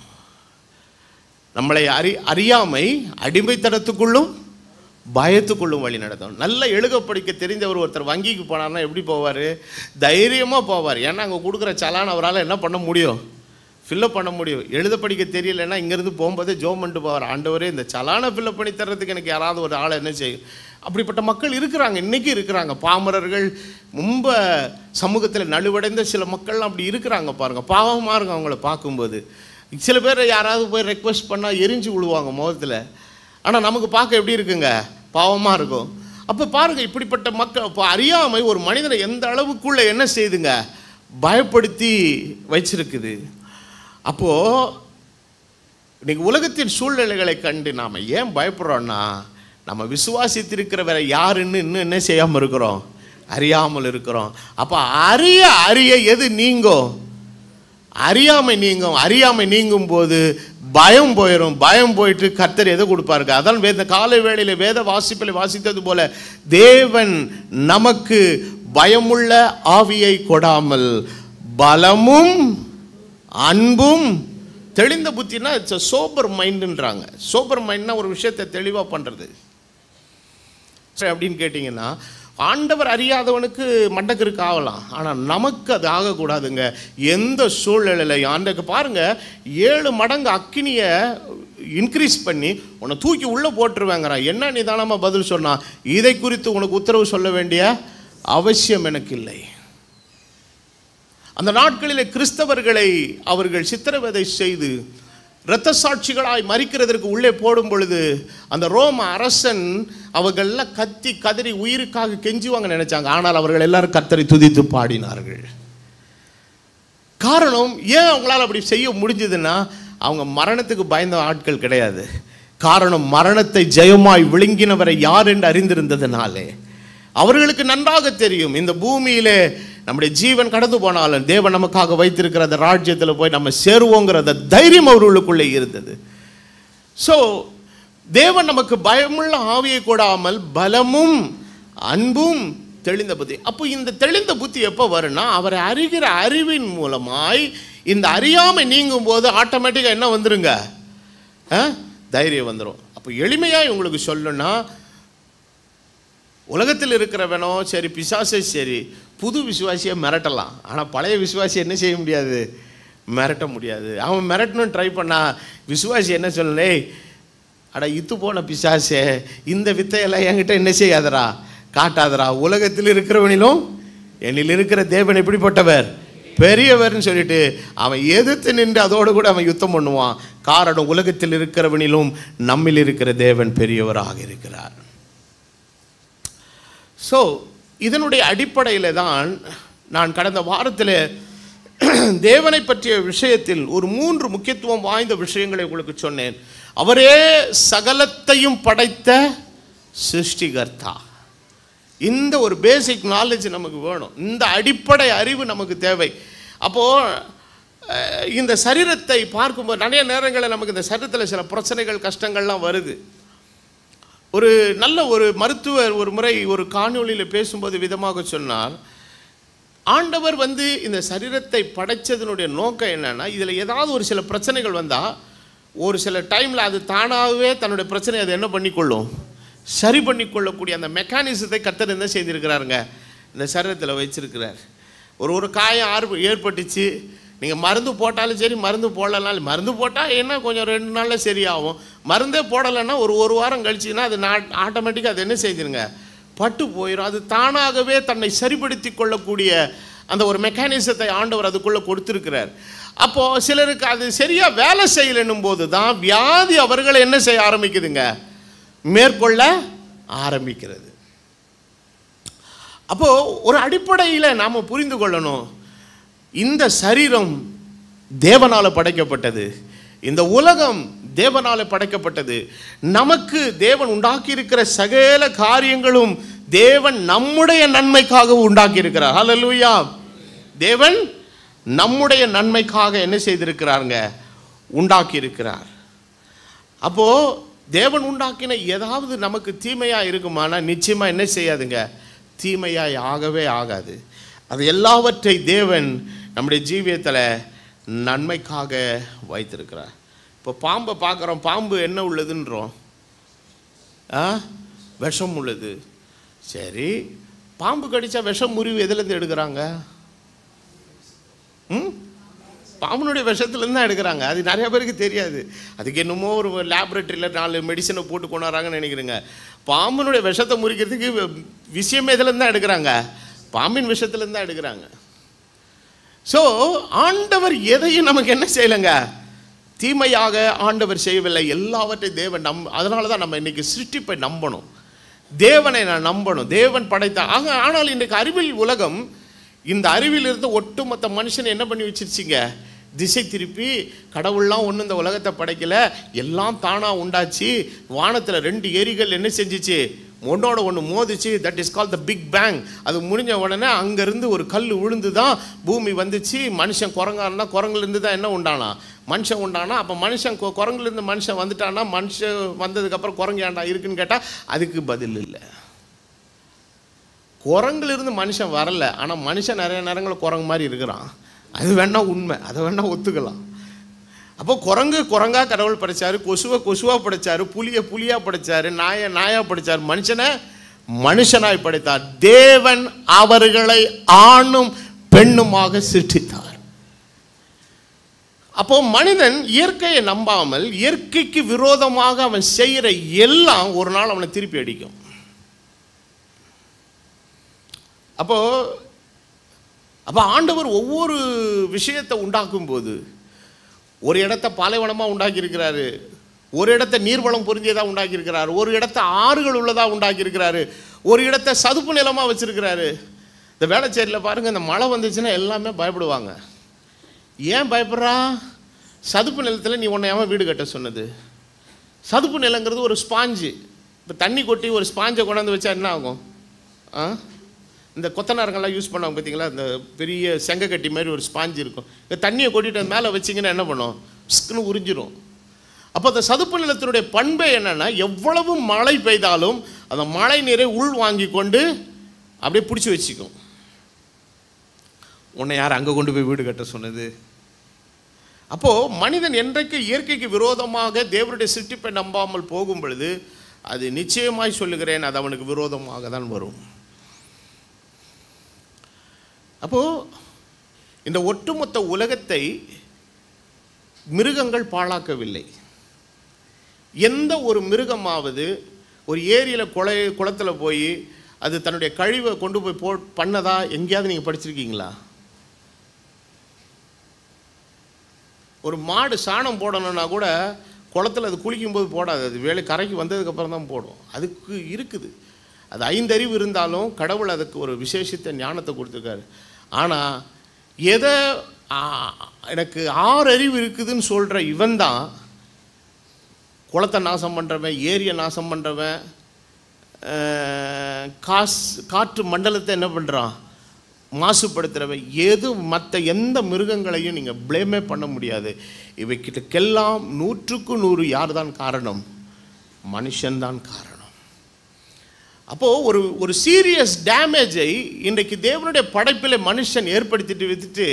நம்மளை அறியாமை அடிமைத்தனத்துக்குள்ளும் பயத்துக்குள்ளும் வழி நடத்தும். நல்ல எழுத படிக்க தெரிந்தவர் ஒருத்தர் வங்கிக்கு போனார்னா எப்படி போவார்? தைரியமாக போவார். ஏன்னா அங்கே கொடுக்குற சலான் அவரால் என்ன பண்ண முடியும்? ஃபில்லப் பண்ண முடியும். எழுத படிக்க தெரியலைன்னா இங்கேருந்து போகும்போதே ஜோம் பண்ணிட்டு போவார், ஆண்டவரே இந்த சலானை ஃபில்லப் பண்ணி தர்றதுக்கு எனக்கு யாராவது ஒரு ஆளை என்ன செய்யும். அப்படிப்பட்ட மக்கள் இருக்கிறாங்க, இன்றைக்கி இருக்கிறாங்க. பாமரர்கள் ரொம்ப சமூகத்தில் நலிவடைந்த சில மக்கள்லாம் அப்படி இருக்கிறாங்க. பாருங்கள், பாவமாக இருக்கும் அவங்கள பார்க்கும்போது. சில பேர் யாராவது போய் ரெக்வஸ்ட் பண்ணால் எரிஞ்சு விழுவாங்க முகத்தில். ஆனால் நமக்கு பார்க்க எப்படி இருக்குங்க? பாவமாக இருக்கும். அப்போ பாருங்கள், இப்படிப்பட்ட மக்கள் இப்போ அறியாமை ஒரு மனிதனை எந்த அளவுக்குள்ளே என்ன செய்யுதுங்க? பயப்படுத்தி வச்சிருக்குது. அப்போது இன்றைக்கி உலகத்தின் சூழ்நிலைகளை கண்டு நாம் ஏன் பயப்படுறோன்னா, நம்ம விசுவாசித்திருக்கிறவரை யாருன்னு இன்னும் என்ன செய்யாமல் இருக்கிறோம்? அறியாமல் இருக்கிறோம். அப்போ அறிய அறிய எது நீங்கும்? அறியாமை நீங்கும். அறியாமை நீங்கும் போது பயம் போயிடும். பயம் போயிட்டு கர்த்தர் எதை கொடுப்பாருங்க? அதான் வேத காலை வேளையில் வேத வாசிப்பில் வாசித்தது போல, தேவன் நமக்கு பயமுள்ள ஆவியை கொடாமல் பலமும் அன்பும் தெளிந்த புத்தினா இட்ஸ் அ சோபர் மைண்டுன்றாங்க. சோபர் மைண்ட்னா ஒரு விஷயத்தை தெளிவாக பண்ணுறது. அப்படின்னு கேட்டிங்கன்னா, ஆண்டவர் அறியாதவனுக்கு மண்டக்கிற்கு ஆகலாம், ஆனால் நமக்கு அது ஆகக்கூடாதுங்க. எந்த சூழ்நிலையிலையும் ஆண்டக்கு பாருங்கள், 7 மடங்கு அக்கினியை இன்க்ரீஸ் பண்ணி உன்னை தூக்கி உள்ளே போட்டுருவேங்கிறான். என்ன நிதானமாக பதில் சொன்னால், இதை குறித்து உனக்கு உத்தரவு சொல்ல வேண்டிய அவசியம் எனக்கு இல்லை. அந்த நாட்களில் கிறிஸ்தவர்களை அவர்கள் சித்திரவதை செய்து இரத்த சாட்சிகளாய் மரிக்கிறதற்கு உள்ளே போடும் பொழுது அந்த ரோம அரசன் அவர்களெல்லாம் கத்தி கதறி உயிருக்காக கெஞ்சுவாங்க நினைச்சாங்க. ஆனால் அவர்கள் எல்லாரும் கர்த்தரை துதித்து பாடினார்கள். காரணம் ஏன் அவங்களால் அப்படி செய்ய முடிஞ்சதுன்னா, அவங்க மரணத்துக்கு பயந்த ஆட்கள் கிடையாது. காரணம், மரணத்தை ஜெயமாய் விழுங்கினவரை யார் என்று அறிந்திருந்ததுனாலே. அவர்களுக்கு நன்றாக தெரியும், இந்த பூமியிலே நம்முடைய ஜீவன் கடந்து போனாலும் தேவன் நமக்காக வைத்திருக்கிற அந்த ராஜ்யத்தில் போய் நம்ம சேருவோங்கிற அந்த தைரியம் அவர்களுக்குள்ளே இருந்தது. ஸோ தேவன் நமக்கு பயமுள்ள ஆவியை கொடாமல் பலமும் அன்பும் தெளிந்த புத்தி. அப்போ இந்த தெளிந்த புத்தி எப்போ வரும்னா, அவரை அறிகிற அறிவின் மூலமாய் இந்த அறியாமை நீங்கும் போது ஆட்டோமேட்டிக்காக என்ன வந்துருங்க? தைரியம் வந்துடும். அப்போ எளிமையாக உங்களுக்கு சொல்லணும்னா, உலகத்தில் இருக்கிறவனோ சரி, பிசாசே சரி, புது விசுவாசியை மிரட்டலாம். ஆனால் பழைய விசுவாசியை என்ன செய்ய முடியாது? மிரட்ட முடியாது. அவன் மிரட்டணும்னு ட்ரை பண்ணா விசுவாசி என்ன சொல்லலே, அட இத்து போன பிசாசே, இந்த வித்தையெல்லாம் என்கிட்ட என்ன செய்யாதரா, காட்டாதரா. உலகத்தில் இருக்கிறவனிலும் என்னில் இருக்கிற தேவன் எப்படிப்பட்டவர்? பெரியவர்னு சொல்லிட்டு அவன் எதிர்த்து நின்று அதோடு கூட அவன் யுத்தம் பண்ணுவான். காரணம், உலகத்தில் இருக்கிறவனிலும் நம்மில் இருக்கிற தேவன் பெரியவராக இருக்கிறார். ஸோ இதனுடைய அடிப்படையில் தான் நான் கடந்த வாரத்தில் தேவனை பற்றிய விஷயத்தில் ஒரு 3 முக்கியத்துவம் வாய்ந்த விஷயங்களை உங்களுக்கு சொன்னேன். அவரே சகலத்தையும் படைத்த சிருஷ்டிகர்த்தா. இந்த ஒரு பேசிக் நாலேஜ் நமக்கு வேணும். இந்த அடிப்படை அறிவு நமக்கு தேவை. அப்போது இந்த சரீரத்தை பார்க்கும்போது நிறைய நேரங்களில் நமக்கு இந்த சரீரத்தில் சில பிரச்சனைகள் கஷ்டங்கள்லாம் வருது. ஒரு நல்ல ஒரு மருத்துவர் ஒரு முறை ஒரு காணொளியில் பேசும்போது விதமாக சொன்னார், ஆண்டவர் இந்த சரீரத்தை படைத்ததனுடைய நோக்கம் என்னென்னா, இதில் ஏதாவது ஒரு சில பிரச்சனைகள் வந்தால் ஒரு சில டைமில் அது தானாகவே தன்னுடைய பிரச்சனை அதை என்ன பண்ணிக்கொள்ளும், சரி பண்ணிக்கொள்ளக்கூடிய அந்த மெக்கானிசத்தை கர்த்தர் என்ன செய்திருக்கிறாருங்க, இந்த சரீரத்தில் வச்சிருக்கிறார். ஒரு காயம் ஏற்பட்டுச்சு, நீங்கள் மருந்து போட்டாலும் சரி, மருந்து போடலனாலும், மருந்து போட்டால் என்ன கொஞ்சம் 2 நாளில் சரியாகும். மருந்தே போடலைன்னா ஒரு வாரம் கழிச்சுன்னா அது ஆட்டோமேட்டிக்காக அது என்ன செய்திருங்க, பட்டு போயிடும். அது தானாகவே தன்னை சரிப்படுத்தி கொள்ளக்கூடிய அந்த ஒரு மெக்கானிசத்தை ஆண்டவர் அதுக்குள்ளே கொடுத்துருக்கிறார். அப்போது சிலருக்கு அது சரியாக வேலை செய்யலன்னும் போது தான் வியாதி அவர்களை என்ன செய்ய ஆரம்பிக்குதுங்க, மேற்கொள்ள ஆரம்பிக்கிறது. அப்போது ஒரு அடிப்படையில் நாம் புரிந்து கொள்ளணும், இந்த சரீரம் தேவனால் படைக்கப்பட்டது, இந்த உலகம் தேவனால் படைக்கப்பட்டது. நமக்கு தேவன் உண்டாக்கி இருக்கிற சகல காரியங்களும் தேவன் நம்முடைய நன்மைக்காக உண்டாக்கி இருக்கிறார். ஹல்லேலூயா. தேவன் நம்முடைய நன்மைக்காக என்ன செய்திருக்கிறாருங்க, உண்டாக்கி இருக்கிறார். அப்போ தேவன் உண்டாக்கின ஏதாவது நமக்கு தீமையா இருக்குமானா நிச்சயமா என்ன செய்யாதுங்க, தீமையாய் ஆகவே ஆகாது. அது எல்லாவற்றை தேவன் நம்முடைய ஜீவியத்தில் நன்மைக்காக வைத்திருக்கிறார். இப்போ பாம்பை பார்க்குறோம், பாம்பு என்ன உள்ளதுன்றோம், விஷம் உள்ளது. சரி, பாம்பு கடித்தா விஷம் முறிவு எதுலேருந்து எடுக்கிறாங்க? பாம்புனுடைய விஷத்துலேருந்து தான் எடுக்கிறாங்க. அது நிறைய பேருக்கு தெரியாது. அதுக்கு என்னமோ ஒரு லேபரேட்டரியில் 4 மெடிசனை போட்டு கொண்டாடுறாங்கன்னு நினைக்கிறேங்க. பாம்புனுடைய விஷத்தை முறிக்கிறதுக்கு விஷயமே இதுலேருந்து தான் எடுக்கிறாங்க, பாம்பின் விஷத்துலேருந்து தான் எடுக்கிறாங்க. ஸோ ஆண்டவர் எதையும் நமக்கு என்ன செய்யலைங்க, தீமையாக ஆண்டவர் செய்யவில்லை. எல்லாவற்றையும் தேவன் அதனால தான் நம்ம இன்றைக்கி சிருஷ்டிப்பை நம்பணும், தேவனை நான் நம்பணும், தேவன் படைத்த. ஆனால் இன்றைக்கு அறிவியல் உலகம் இந்த அறிவிலிருந்து ஒட்டுமொத்த மனுஷனை என்ன பண்ணி வச்சிருச்சிங்க, திசை திருப்பி கடவுள்லாம் ஒன்று இந்த உலகத்தை படைக்கலை, எல்லாம் தானாக உண்டாச்சு. வானத்தில் 2 ஏரிகள் என்ன செஞ்சிச்சு, ஒன்றோட ஒன்று மோதிச்சு. That is call the big bang. அது முடிஞ்ச உடனே அங்கேருந்து ஒரு கல் விழுந்து தான் பூமி வந்துச்சு. மனுஷன் குரங்கானா குரங்குலேருந்து தான் என்ன உண்டானா, மனுஷன் உண்டானா. அப்போ மனுஷன் குரங்குலேருந்து மனுஷன் வந்துட்டானா, மனுஷன் வந்ததுக்கப்புறம் குரங்கு ஏண்டா இருக்குன்னு கேட்டால் அதுக்கு பதில் இல்லை. குரங்குலேருந்து மனுஷன் வரல, ஆனால் மனுஷன் நிறைய நேரங்களில் குரங்கு மாதிரி இருக்கிறான். அது வேணா உண்மை, அதை வேணா ஒத்துக்கலாம். அப்போ குரங்கா கடவுள் படைச்சாரு, கொசுவாக படைச்சாரு, புலியாக படைச்சாரு, நாயாக படைச்சார், மனுஷனை மனுஷனாய் படைத்தார். தேவன் அவர்களை ஆணும் பெண்ணுமாக சிருஷ்டித்தார். அப்போ மனிதன் இயற்கையை நம்பாமல் இயற்கைக்கு விரோதமாக அவன் செய்கிற எல்லாம் ஒரு நாள் அவனை திருப்பி அடிக்கும். அப்போ ஆண்டவர் ஒவ்வொரு விஷயத்தை உண்டாக்கும் போது ஒரு இடத்த பாலைவனமாக உண்டாக்கியிருக்கிறாரு, ஒரு இடத்த நீர்வளம் பொருந்தியதாக உண்டாக்கியிருக்கிறாரு, ஒரு இடத்த ஆறுகள் உள்ளதாக உண்டாக்கியிருக்கிறாரு, ஒரு இடத்த சதுப்பு நிலமாக வச்சுருக்கிறாரு. இந்த வேளச்சேரியில் பாருங்கள், இந்த மழை வந்துச்சுன்னா எல்லாமே பயப்படுவாங்க. ஏன் பயப்படுறா? சதுப்பு நிலத்தில் நீ உன்னை ஏன் வீடு கட்ட சொன்னது? சதுப்பு நிலங்கிறது ஒரு ஸ்பாஞ்சு. இப்போ தண்ணி கொட்டி ஒரு ஸ்பாஞ்சை கொண்டாந்து வச்சா என்ன ஆகும்? இந்த கொத்தனாரங்கள்லாம் யூஸ் பண்ணுவாங்க பார்த்தீங்களா, இந்த பெரிய செங்கக்கட்டி மாதிரி ஒரு ஸ்பாஞ்சு இருக்கும். இந்த தண்ணியை கொட்டிட்டு மேலே வச்சிங்கன்னா என்ன பண்ணும், ஸ்க்குன்னு உறிஞ்சிரும். அப்போ அந்த சதுப்பு நிலத்தினுடைய பண்பே என்னென்னா, எவ்வளவு மழை பெய்தாலும் அந்த மழை நீரை உள் வாங்கி கொண்டு அப்படியே பிடிச்சி வச்சுக்கும். உன்னை யார் அங்கே கொண்டு போய் வீடு கட்ட சொன்னது? அப்போது மனிதன் என்றைக்கு இயற்கைக்கு விரோதமாக தேவனுடைய சிருஷ்டிப்பை நம்பாமல் போகும் பொழுது அது நிச்சயமாய் சொல்லுகிறேன், அது அவனுக்கு விரோதமாக தான் வரும். அப்போது இந்த ஒட்டுமொத்த உலகத்தை மிருகங்கள் பாழாக்கவில்லை. எந்த ஒரு மிருகமாவது ஒரு ஏரியில் குளத்தில் போய் அது தன்னுடைய கழிவை கொண்டு போய் பண்ணதா எங்கேயாவது நீங்கள் படிச்சிருக்கீங்களா? ஒரு மாடு சாணம் போடணுன்னா கூட குளத்தில் அது குளிக்கும்போது போடாது, அது வேலை கரைக்கு வந்ததுக்கப்புறம் தான் போடும். அதுக்கு இருக்குது, அது 5 அறிவு இருந்தாலும் கடவுள் அதுக்கு ஒரு விசேஷத்தை ஞானத்தை கொடுத்துருக்காரு. ஆனால் எதை எனக்கு 6 அறிவு இருக்குதுன்னு சொல்கிற இவன் தான் குளத்தை நாசம் பண்ணுறவன், ஏரியை நாசம் பண்ணுறவன், காற்று மண்டலத்தை என்ன பண்ணுறான், மாசுபடுத்துகிறவன். மற்ற எந்த மிருகங்களையும் நீங்கள் ப்ளேமே பண்ண முடியாது. இவைக்கிட்டக்கெல்லாம் 100க்கு 100 யார் தான் காரணம்? மனுஷன்தான் காரணம். அப்போது ஒரு சீரியஸ் டேமேஜை இன்றைக்கு தேவனுடைய படைப்பில் மனுஷன் ஏற்படுத்திட்டு விட்டுட்டு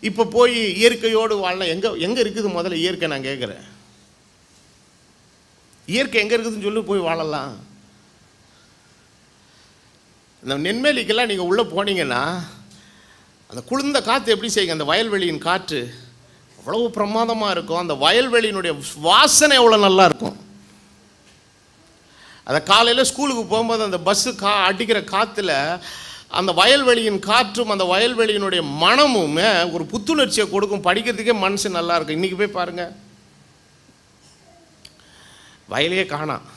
இப்போ போய் இயற்கையோடு வாழலாம். எங்கே இருக்குது முதல்ல இயற்கை? நான் கேட்குறேன், இயற்கை எங்கே இருக்குதுன்னு சொல்லி போய் வாழலாம். இந்த நென்மேலிக்கெல்லாம் நீங்கள் உள்ளே போனீங்கன்னா அந்த குளிர்ந்த காற்று எப்படி செய்யுங்க, அந்த வயல்வெளியின் காற்று அவ்வளவு பிரமாதமாக இருக்கும். அந்த வயல்வெளியினுடைய வாசனை எவ்வளோ நல்லா இருக்கும். அதை காலையில் ஸ்கூலுக்கு போகும்போது அந்த பஸ்ஸு அடிக்கிற காற்றுல அந்த வயல்வெளியின் காற்றும் அந்த வயல்வெளியினுடைய மனமும் ஒரு புத்துணர்ச்சியை கொடுக்கும். படிக்கிறதுக்கே மனசு நல்லா இருக்கும். இன்றைக்கி போய் பாருங்கள், வயலையே காணாம்.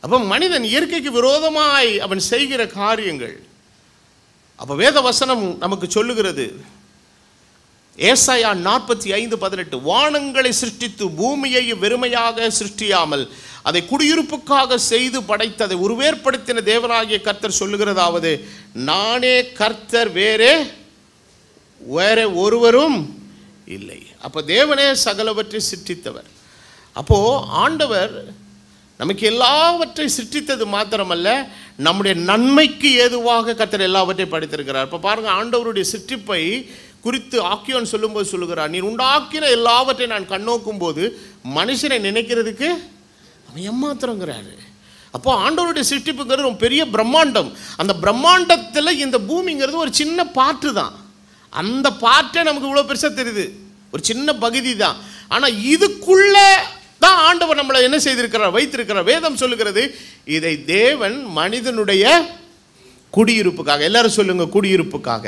அப்போ மனிதன் இயற்கைக்கு விரோதமாய் அவன் செய்கிற காரியங்கள். அப்போ வேத வசனம் நமக்கு சொல்லுகிறது, ஏசாயா 45:18, வானங்களை சிருஷ்டித்து பூமியை வெறுமையாக சிருஷ்டியாமல் அதை குடியிருப்புக்காக செய்து படைத்ததை உருவேற்படுத்தின தேவனாகிய கர்த்தர் சொல்லுகிறதாவது, நானே கர்த்தர், வேறே ஒருவரும் இல்லை. அப்போ தேவனே சகலவற்றை சிருஷ்டித்தவர். அப்போது ஆண்டவர் நமக்கு எல்லாவற்றையும் சிருஷ்டித்தது மாத்திரமல்ல, நம்முடைய நன்மைக்கு ஏதுவாக கர்த்தர் எல்லாவற்றையும் படைத்திருக்கிறார். இப்போ பாருங்கள், ஆண்டவருடைய சிருஷ்டிப்பை குறித்து ஆக்கியோன் சொல்லும்போது சொல்லுகிறார், நீ உண்டாக்கின எல்லாவற்றையும் நான் கண்ணோக்கும் போது மனுஷனை நினைக்கிறதுக்கு அவன் ஏமாத்திரங்கிறாரு. அப்போ ஆண்டவருடைய சிருஷ்டிப்புங்கிறது ஒரு பெரிய பிரம்மாண்டம். அந்த பிரம்மாண்டத்தில் இந்த பூமிங்கிறது ஒரு சின்ன பார்ட்டு தான். அந்த பார்ட்டே நமக்கு இவ்வளோ பெருசாக தெரியுது, ஒரு சின்ன பகுதி தான். ஆனால் இதுக்குள்ள தான் ஆண்டவர் நம்மளை என்ன செய்திருக்கிறார், வைத்திருக்கிறார். வேதம் சொல்லுகிறது இதை தேவன் மனிதனுடைய குடியிருப்புக்காக, எல்லாரும் சொல்லுங்க குடியிருப்புக்காக.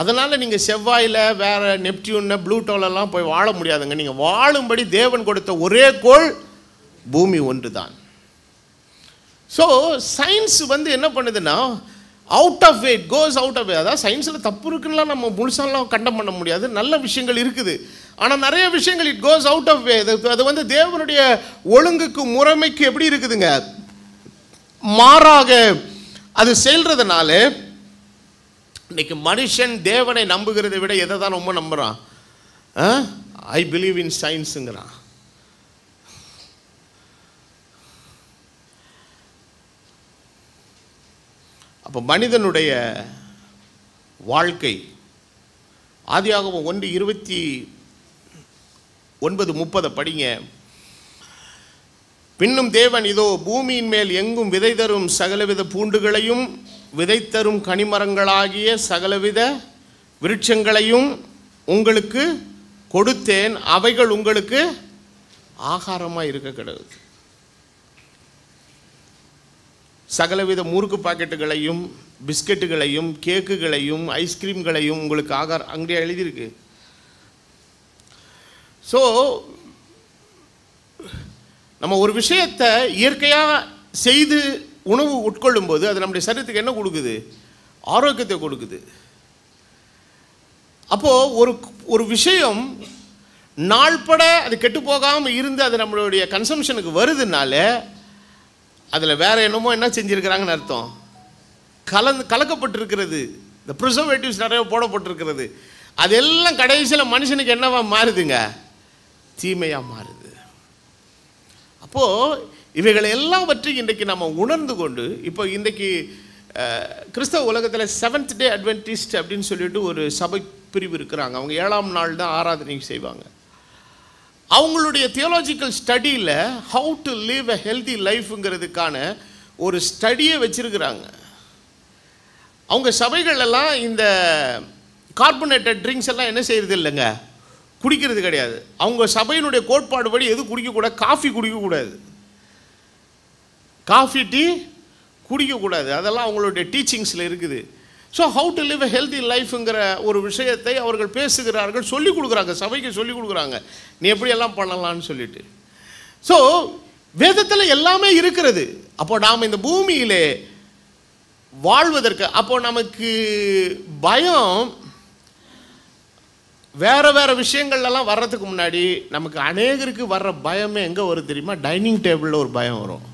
அதனால் நீங்கள் செவ்வாயில் வேறு நெப்டியூன் ப்ளூட்டோலெல்லாம் போய் வாழ முடியாதுங்க. நீங்கள் வாழும்படி தேவன் கொடுத்த ஒரே கோள் பூமி ஒன்று தான். ஸோ சயின்ஸ் என்ன பண்ணுதுன்னா out of way, it goes out of way. அதாவது சயின்ஸில் தப்பு இருக்குன்னா நம்ம முழுசாலாம் கண்டம் பண்ண முடியாது, நல்ல விஷயங்கள் இருக்குது. ஆனால் நிறைய விஷயங்கள் இட் கோஸ் அவுட் ஆஃப் வே. அது தேவனுடைய ஒழுங்குக்கு முறைமைக்கு எப்படி இருக்குதுங்க, மாறாக அது செல்றதுனால இன்னைக்கு மனுஷன் தேவனை நம்புகிறதை விட எதை தான் ரொம்ப நம்புகிறான்? I believe in சயின்ஸுங்கிறான். அப்போ மனிதனுடைய வாழ்க்கை ஆதியாகமம் 1:29-30 படிங்க. பின்னும் தேவன் இதோ பூமியின் மேல் எங்கும் விதை தரும் சகலவித பூண்டுகளையும் விதை தரும் கனிமரங்களாகிய சகலவித விருட்சங்களையும் உங்களுக்கு கொடுத்தேன், அவைகள் உங்களுக்கு ஆகாரமாக இருக்க கிடக்குது. சகலவித முறுக்கு பாக்கெட்டுகளையும் பிஸ்கெட்டுகளையும் கேக்குகளையும் ஐஸ்கிரீம்களையும் உங்களுக்கு அங்கே எழுதியிருக்கு. ஸோ நம்ம ஒரு விஷயத்தை இயற்கையாக செய்து உணவு உட்கொள்ளும் போது அது நம்முடைய சரீரத்துக்கு என்ன கொடுக்குது? ஆரோக்கியத்தை கொடுக்குது. அப்போது ஒரு விஷயம் நாள்பட அது கெட்டு போகாமல் இருந்து அது நம்மளுடைய கன்சம்ஷனுக்கு வருதுனால அதில் வேற என்னமோ என்ன செஞ்சுருக்கிறாங்கன்னு அர்த்தம், கலக்கப்பட்டிருக்கிறது. இந்த ப்ரிசர்வேட்டிவ்ஸ் நிறைய போடப்பட்டிருக்கிறது. அதெல்லாம் கடைசியில் மனுஷனுக்கு என்னவா மாறுதுங்க? தீமையாக மாறுது. அப்போது இவைகளை எல்லாவற்றையும் இன்றைக்கு நம்ம உணர்ந்து கொண்டு, இப்போ இன்றைக்கு கிறிஸ்தவ உலகத்தில் 7th Day Adventist அப்படின்னு சொல்லிட்டு ஒரு சபை பிரிவு இருக்கிறாங்க. அவங்க 7ஆம் நாள் தான் ஆராதனை செய்வாங்க. அவங்களுடைய தியோலாஜிக்கல் ஸ்டடியில் how to live a healthy லைஃப்ங்கிறதுக்கான ஒரு ஸ்டடியை வச்சுருக்கிறாங்க. அவங்க சபைகளெல்லாம் இந்த கார்பனேட்டட் ட்ரிங்க்ஸ் எல்லாம் என்ன செய்கிறது இல்லைங்க, குடிக்கிறது கிடையாது. அவங்க சபையினுடைய கோட்பாடு படி எது குடிக்கக்கூடாது? காஃபி குடிக்கக்கூடாது, காஃபி டீ குடிக்கக்கூடாது. அதெல்லாம் அவங்களுடைய டீச்சிங்ஸில் இருக்குது. So how to live a healthy லைஃப்ங்கிற ஒரு விஷயத்தை அவர்கள் பேசுகிறார்கள், சொல்லிக் கொடுக்குறாங்க, சபைக்கு சொல்லிக் கொடுக்குறாங்க, நீ எப்படியெல்லாம் பண்ணலான்னு சொல்லிட்டு. ஸோ வேதத்தில் எல்லாமே இருக்கிறது. அப்போ நாம் இந்த பூமியிலே வாழ்வதற்கு, அப்போ நமக்கு பயம் வேறு வேறு விஷயங்கள்லாம் வர்றதுக்கு முன்னாடி நமக்கு அநேகருக்கு வர்ற பயமே எங்கே வரும் தெரியுமா? டைனிங் டேபிளில் ஒரு பயம் வரும்.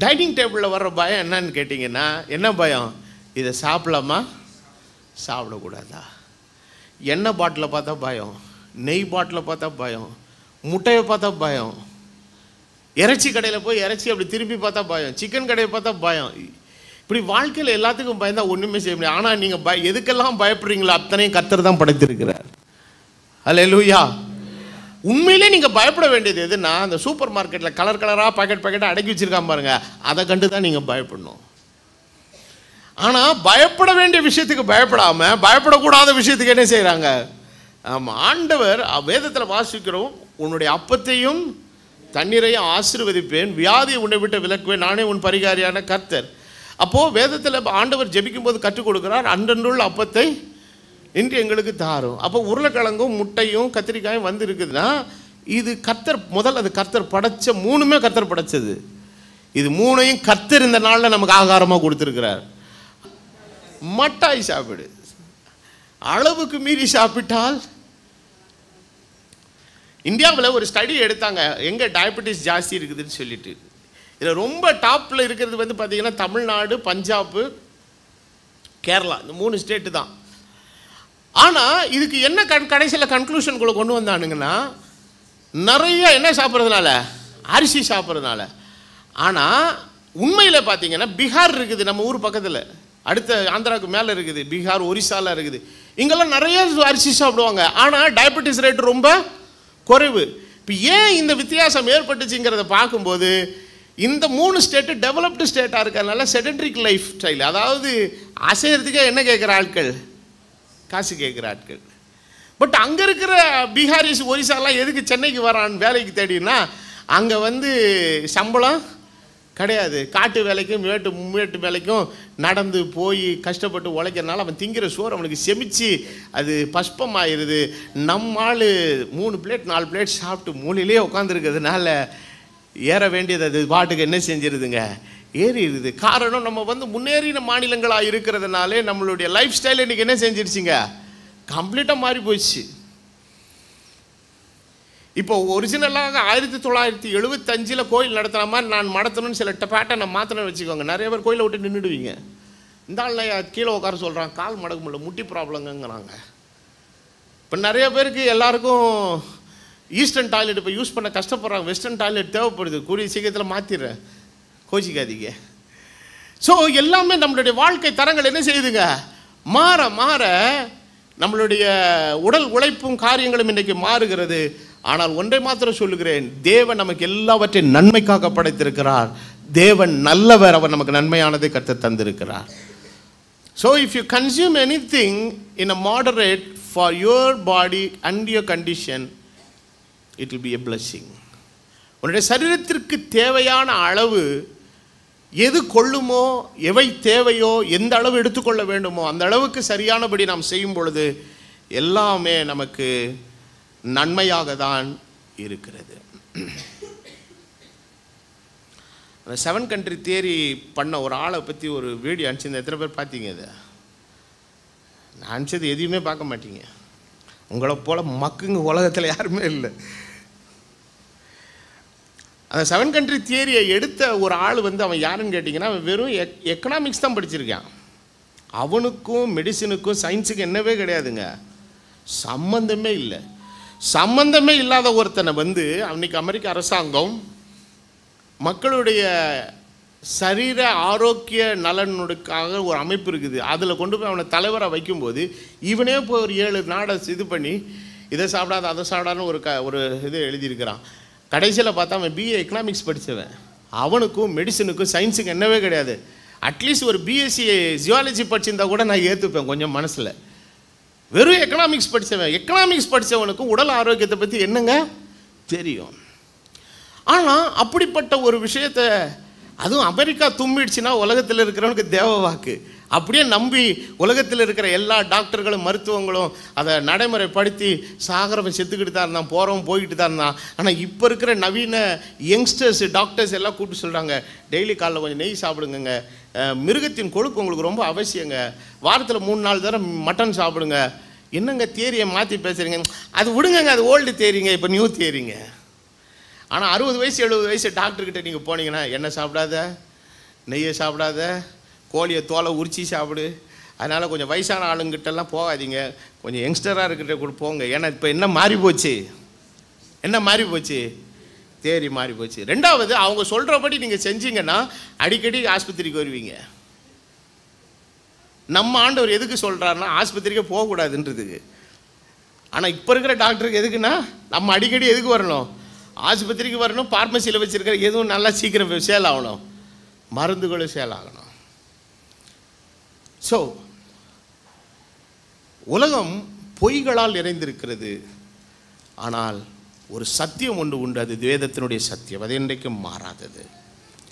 டைனிங் டேபிளில் வர்ற பயம் என்னன்னு கேட்டிங்கன்னா, என்ன பயம்? இதை சாப்பிடலாமா சாப்பிடக்கூடாதா? எண்ணெய் பாட்டிலை பார்த்தா பயம், நெய் பாட்டிலை பார்த்தா பயம், முட்டையை பார்த்தா பயம், இறைச்சி கடையில் போய் இறைச்சி அப்படி திருப்பி பார்த்தா பயம், சிக்கன் கடையை பார்த்தா பயம். இப்படி வாழ்க்கையில் எல்லாத்துக்கும் பயந்தால் ஒன்றுமே செய்ய முடியாது. ஆனால் நீங்கள் எதுக்கெல்லாம் பயப்படுறீங்களோ அத்தனையும் கர்த்தர் தான் படைத்திருக்கிறார். அல்லேலூயா. உண்மையிலே நீங்கள் பயப்பட வேண்டியது எதுனா, அந்த சூப்பர் மார்க்கெட்டில் கலர் கலராக பாக்கெட்டாக அடக்கி வச்சுருக்காம பாருங்கள், அதை கண்டு தான் நீங்கள் பயப்படணும். ஆனால் பயப்பட வேண்டிய விஷயத்துக்கு பயப்படாமல் பயப்படக்கூடாத விஷயத்துக்கு என்ன செய்கிறாங்க? ஆமாம், ஆண்டவர் வேதத்தில் வாசிக்கிறோம், உன்னுடைய அப்பத்தையும் தண்ணீரையும் ஆசீர்வதிப்பேன், வியாதியை உன்னை விட்டு விலக்குவேன், நானே உன் பரிகாரியான கர்த்தர். அப்போது வேதத்தில் ஆண்டவர் ஜெபிக்கும்போது கற்றுக் கொடுக்குறார், அன்றன்றுள்ள அப்பத்தை இன்று எங்களுக்கு தாரும். அப்போ உருளைக்கிழங்கும் முட்டையும் கத்திரிக்காயும் வந்து இருக்குதுன்னா இது கர்த்தர் முதல், அது கர்த்தர் படைச்ச, மூணுமே கர்த்தர் படைச்சது. இது மூணையும் கர்த்தர் இந்த நாளில் நமக்கு ஆகாரமாக கொடுத்துருக்கிறார். மட்டாய் சாப்பிடு, அளவுக்கு மீறி சாப்பிட்டால். இந்தியாவில் ஒரு ஸ்டடி எடுத்தாங்க, எங்கே டயபெட்டிஸ் ஜாஸ்தி இருக்குதுன்னு சொல்லிட்டு. இதில் ரொம்ப டாப்பில் இருக்கிறது பார்த்தீங்கன்னா தமிழ்நாடு, பஞ்சாப், கேரளா, இந்த 3 ஸ்டேட்டு தான். ஆனால் இதுக்கு என்ன கடைசியில் கன்க்ளூஷனுக்குள்ளே கொண்டு வந்தானுங்கன்னா, நிறைய என்ன சாப்பிட்றதுனால? அரிசி சாப்பிட்றதுனால. ஆனால் உண்மையில் பார்த்தீங்கன்னா பீகார் இருக்குது நம்ம ஊர் பக்கத்தில், அடுத்த ஆந்திராவுக்கு மேலே இருக்குது பீகார், ஒரிசாவில் இருக்குது. இங்கெல்லாம் நிறைய அரிசி சாப்பிடுவாங்க, ஆனால் டயபெட்டிஸ் ரேட்டு ரொம்ப குறைவு. இப்போ ஏன் இந்த வித்தியாசம் ஏற்பட்டுச்சுங்கிறத பார்க்கும்போது இந்த 3 ஸ்டேட்டு டெவலப்டு ஸ்டேட்டாக இருக்கிறதுனால செடென்ட்ரிக் லைஃப் ஸ்டைல், அதாவது அசைகிறதுக்கே என்ன கேட்குற ஆட்கள், காசு கேட்குற ஆட்கள். பட் அங்கே இருக்கிற பீகாரிஸ் ஒரிசாலாம் எதுக்கு சென்னைக்கு வரான் வேலைக்கு தேடினா, அங்கே வந்து சம்பளம் கிடையாது, காட்டு வேலைக்கும் மேட்டு வேலைக்கும் நடந்து போய் கஷ்டப்பட்டு உழைக்கிறனால அவன் திங்கிற சோறு அவனுக்கு செமிச்சு அது பஸ்பமாயிருது. நம்மால் 3 பிளேட் 4 பிளேட் சாப்பிட்டு மூலையிலே உட்காந்துருக்கிறதுனால ஏற வேண்டியது அது பாட்டுக்கு என்ன செஞ்சிருதுங்க, ஏறிடுது. காரணம் நம்ம வந்து முன்னேறின மாநிலங்களாக இருக்கிறதுனாலே நம்மளுடைய லைஃப் ஸ்டைல் இன்றைக்கி என்ன செஞ்சிருச்சுங்க, கம்ப்ளீட்டாக மாறி போயிடுச்சு. இப்போ ஒரிஜினலாக 1975 கோயில் நடத்துகிற மாதிரி நான் நடத்தணும்னு சில பேட்டர்னை மாற்றணும்னு வச்சுக்கோங்க. நிறைய பேர் கோயிலை விட்டு நின்றுடுவீங்க. இந்த ஆள் கீழே உட்கார சொல்கிறான், கால் மடக்க முடியல, முட்டி ப்ராப்ளங்கிறாங்க. இப்போ நிறைய பேருக்கு எல்லாருக்கும் ஈஸ்டர்ன் டாய்லெட் இப்போ யூஸ் பண்ண கஷ்டப்படுறாங்க, வெஸ்டர்ன் டாய்லெட் தேவைப்படுது, கூடிய சீக்கிரத்தில் மாற்றிடுறேன், கோச்சிக்காதீங்க. ஸோ எல்லாமே நம்மளுடைய வாழ்க்கை தரங்கள் என்ன செய்யுதுங்க, மாற மாற நம்மளுடைய உடல் உழைப்பும் காரியங்களும் இன்றைக்கு மாறுகிறது. ஆனால் ஒன்றை மாத்திரம் சொல்லுகிறேன், தேவன் நமக்கு எல்லாவற்றையும் நன்மைக்காக படைத்திருக்கிறார். தேவன் நல்லவர், அவர் நமக்கு நன்மையானதை கர்த்தர் தந்திருக்கிறார். So if you consume anything in a moderate for your body and your condition, it will be a blessing. உன்னுடைய சரீரத்திற்கு தேவையான அளவு எது கொள்ளுமோ, எவை தேவையோ, எந்த அளவு எடுத்துக்கொள்ள வேண்டுமோ அந்த அளவுக்கு சரியானபடி நாம் செய்யும் பொழுது எல்லாமே நமக்கு நன்மையாக தான் இருக்கிறது. அந்த 7 கண்ட்ரி தியரி பண்ண ஒரு ஆளை பற்றி ஒரு வீடியோ அனுப்பிச்சிருந்தேன். எத்தனை பேர் பார்த்தீங்க? இதை நான் அனுப்பிச்சது எதையுமே பார்க்க மாட்டீங்க. உங்களை போல் மக்குங்க உலகத்தில் யாருமே இல்லை. அந்த 7 கண்ட்ரி தியரியை எடுத்த ஒரு ஆள் வந்து அவன் யாருன்னு கேட்டிங்கன்னா, அவன் வெறும் எக்கனாமிக்ஸ் தான் படிச்சிருக்கான். அவனுக்கும் மெடிசினுக்கும் சயின்ஸுக்கும் என்னவே கிடையாதுங்க, சம்பந்தமே இல்லை. சம்பந்தமே இல்லாத ஒருத்தனை வந்து அன்னைக்கு அமெரிக்க அரசாங்கம் மக்களுடைய சரீர ஆரோக்கிய நலனுக்காக ஒரு அமைப்பு இருக்குது, அதில் கொண்டு போய் அவனை தலைவராக வைக்கும்போது இவனே போய் ஒரு 7 நாடை இது பண்ணி இதை சாப்பிடாத அதை சாப்பிடான்னு ஒரு இது எழுதியிருக்கிறான். கடைசியில் பார்த்தா அவன் பிஏ எக்கனாமிக்ஸ் படித்தவன். அவனுக்கும் மெடிசனுக்கும் சயின்ஸுக்கும் என்னவே கிடையாது. அட்லீஸ்ட் ஒரு பிஎஸ்சி ஜியாலஜி படிச்சிருந்தா கூட நான் ஏற்றுப்பேன் கொஞ்சம் மனசில். வெறும் எக்கனாமிக்ஸ் படித்தவன், எக்கனாமிக்ஸ் படித்தவனுக்கும் உடல் ஆரோக்கியத்தை பற்றி என்னங்க தெரியும். ஆனால் அப்படிப்பட்ட ஒரு விஷயத்தை, அதுவும் அமெரிக்கா தும்பிடுச்சுன்னா உலகத்தில் இருக்கிறவனுக்கு தேவ வாக்கு அப்படியே நம்பி உலகத்தில் இருக்கிற எல்லா டாக்டர்களும் மருத்துவங்களும் அதை நடைமுறைப்படுத்தி சாகரவன் செத்துக்கிட்டு தான் இருந்தான், போகிறவன் போய்கிட்டு தான் இருந்தான். ஆனால் இப்போ இருக்கிற நவீன யங்ஸ்டர்ஸ் டாக்டர்ஸ் எல்லாம் கூப்பிட்டு சொல்கிறாங்க, டெய்லி காலைல கொஞ்சம் நெய் சாப்பிடுங்க, மிருகத்தின் கொழுப்பு உங்களுக்கு ரொம்ப அவசியங்க, வாரத்தில் 3 4 தடவை மட்டன் சாப்பிடுங்க. என்னங்க தியரியை மாற்றி பேசுகிறீங்க? அது விடுங்க, அது ஓல்டு தியரிங்க, இப்போ நியூ தியரிங்க. ஆனால் 60 வயசு 70 வயசு டாக்டர்கிட்ட நீங்கள் போனீங்கன்னா, எண்ணெய் சாப்பிடாத, நெய்யை சாப்பிடாத, கோழியை தோலை உரிச்சி சாப்பிடு, அதனால் கொஞ்சம் வயசான ஆளுங்கிட்டெல்லாம் போகாதீங்க, கொஞ்சம் யங்ஸ்டராக இருக்கிட்ட கூட போங்க. ஏன்னா இப்போ என்ன மாறி போச்சு, என்ன மாறி போச்சு, தேரி மாறி போச்சு. ரெண்டாவது, அவங்க சொல்கிறபடி நீங்கள் செஞ்சீங்கன்னா அடிக்கடி ஆஸ்பத்திரிக்கு வருவீங்க. நம்ம ஆண்டவர் எதுக்கு சொல்கிறாருன்னா ஆஸ்பத்திரிக்கே போகக்கூடாதுன்றதுக்கு. ஆனால் இப்போ இருக்கிற டாக்டருக்கு எதுக்குன்னா நம்ம அடிக்கடி எதுக்கு வரணும், ஆஸ்பத்திரிக்கு வரணும். பார்மசியில் வச்சுருக்கிற எதுவும் நல்லா சீக்கிரம் சேல் ஆகணும், மருந்துகளும் சேல் ஆகணும். ஸோ உலகம் பொய்களால் நிறைந்திருக்கிறது. ஆனால் ஒரு சத்தியம் ஒன்று உண்டு, அது வேதத்தினுடைய சத்தியம், அது இன்றைக்கும் மாறாதது.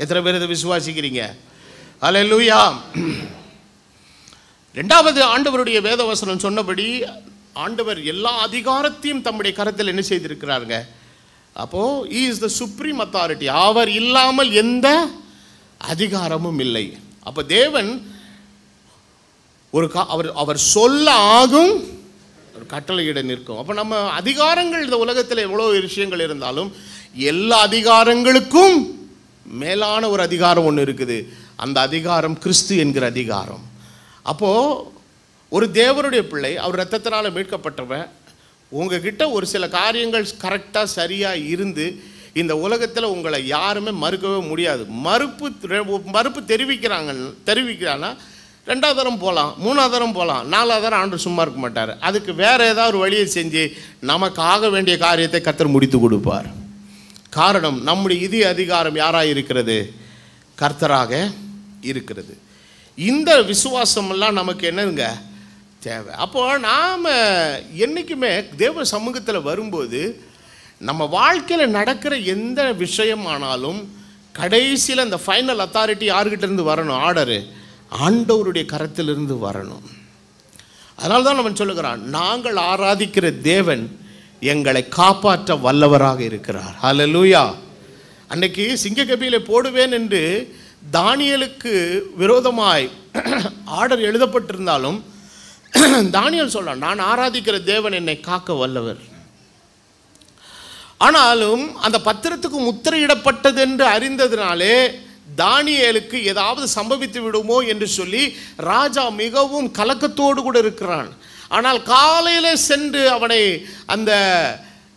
எத்தனை பேர் இதை விசுவாசிக்கிறீங்க? அல்லேலூயா. ரெண்டாவது, ஆண்டவருடைய வேதவசனம் சொன்னபடி ஆண்டவர் எல்லா அதிகாரத்தையும் தம்முடைய கரத்தில் என்ன செய்திருக்கிறாருங்க. அப்போது he is the supreme authority. அவர் இல்லாமல் எந்த அதிகாரமும் இல்லை. அப்போ தேவன் அவர் சொல்ல ஆகும், ஒரு கட்டளையிட நிற்கும். அப்போ நம்ம அதிகாரங்கள், இந்த உலகத்தில் எவ்வளோ விஷயங்கள் இருந்தாலும் எல்லா அதிகாரங்களுக்கும் மேலான ஒரு அதிகாரம் ஒன்று இருக்குது. அந்த அதிகாரம் கிறிஸ்து என்கிற அதிகாரம். அப்போது ஒரு தேவனுடைய பிள்ளை, அவர் இரத்தத்தினால் மீட்கப்பட்டவன், உங்ககிட்ட ஒரு சில காரியங்கள் கரெக்டாக சரியாக இருந்து இந்த உலகத்தில் உங்களை யாருமே மறுக்கவே முடியாது. மறுப்பு தெரிவிக்கிறாங்கன்னா 2வது தரம் போகலாம், 3வது தரம் போகலாம், 4வது தரம் ஆண்டவர் சும்மா இருக்க மாட்டார். அதுக்கு வேறு ஏதாவது ஒரு வழியை செஞ்சு நமக்கு ஆக வேண்டிய காரியத்தை கர்த்தர் முடித்து கொடுப்பார். காரணம், நம்முடைய இதய அதிகாரம் யாராக இருக்கிறது? கர்த்தராக இருக்கிறது. இந்த விசுவாசமெல்லாம் நமக்கு என்னங்க தேவை. அப்போ நாம் என்றைக்குமே தேவ சமூகத்தில் வரும்போது நம்ம வாழ்க்கையில் நடக்கிற எந்த விஷயமானாலும் கடைசியில் அந்த ஃபைனல் அத்தாரிட்டி யார்கிட்ட இருந்து வரணும்? ஆர்டரு ஆண்டவருடைய கரத்திலிருந்து வரணும். அதனால தான் நம்ம சொல்லுகிறான், நாங்கள் ஆராதிக்கிற தேவன் எங்களை காப்பாற்ற வல்லவராக இருக்கிறார். ஹல்லேலூயா. அன்னைக்கு சிங்கக்கபியிலே போடுவேன் என்று தானியேலுக்கு விரோதமாய் ஆர்டர் எழுதப்பட்டிருந்தாலும் தானியேல் சொல்றான், நான் ஆராதிக்கிற தேவன் என்னை காக்க வல்லவர். ஆனாலும் அந்த பத்திரத்துக்கு முத்திரையிடப்பட்டது என்று அறிந்ததினாலே தானியேலுக்கு ஏதாவது சம்பவித்து விடுமோ என்று சொல்லி ராஜா மிகவும் கலக்கத்தோடு கூட இருக்கிறான். ஆனால் காலையில் சென்று அவனை அந்த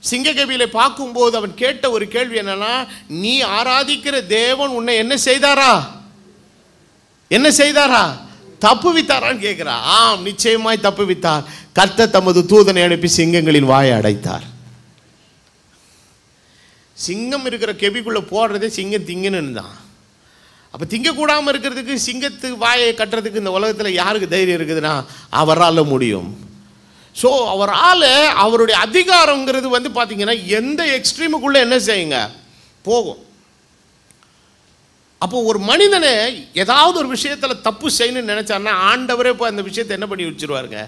சிங்கக்கபியிலே பார்க்கும்போது அவன் கேட்ட ஒரு கேள்வி என்னன்னா, நீ ஆராதிக்கிற தேவன் உன்னை என்ன செய்தாரா? என்ன செய்தாரா? தப்புவித்தாரான்னு கேட்கிறா. ஆம், நிச்சயமாய் தப்புவித்தார். கர்த்தர் தமது தூதனை அனுப்பி சிங்கங்களின் வாயை அடைத்தார். சிங்கம் இருக்கிற கெபிக்குள்ளே போடுறதே சிங்கம் திங்கன்னு தான். அப்போ திங்கக்கூடாமல் இருக்கிறதுக்கு சிங்கத்து வாயை கட்டுறதுக்கு இந்த உலகத்தில் யாருக்கு தைரியம் இருக்குதுன்னா அவரால் முடியும். ஸோ அவரால் அவருடைய அதிகாரங்கிறது வந்து பார்த்திங்கன்னா எந்த எக்ஸ்ட்ரீமுக்குள்ளே என்ன செய்யுங்க போகும். அப்போ ஒரு மனிதனை ஏதாவது ஒரு விஷயத்தில் தப்பு செய்யணும்னு நினச்சாருன்னா ஆண்டவரே இப்போ அந்த விஷயத்தை என்ன பண்ணி வச்சுருவாருங்க,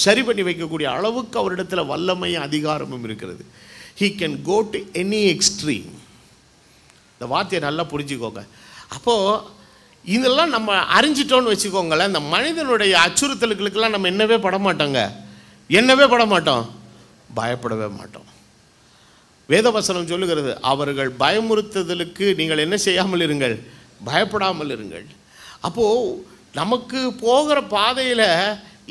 சரி பண்ணி வைக்கக்கூடிய அளவுக்கு அவரிடத்தில் வல்லமையும் அதிகாரமும் இருக்கிறது. He can go to any extreme. இந்த வார்த்தையை நல்லா புரிஞ்சுக்கோங்க. அப்போது இதெல்லாம் நம்ம அறிஞ்சிட்டோன்னு வச்சுக்கோங்களேன், இந்த மனிதனுடைய அச்சுறுத்தல்களுக்கெல்லாம் நம்ம என்னவே பட மாட்டோங்க, என்னவே பட மாட்டோம், பயப்படவே மாட்டோம். வேதவசனம் சொல்லுகிறது, அவர்கள் பயமுறுத்துதலுக்கு நீங்கள் என்ன செய்யாமல் இருங்கள், பயப்படாமல் இருங்கள். அப்போது நமக்கு போகிற பாதையில்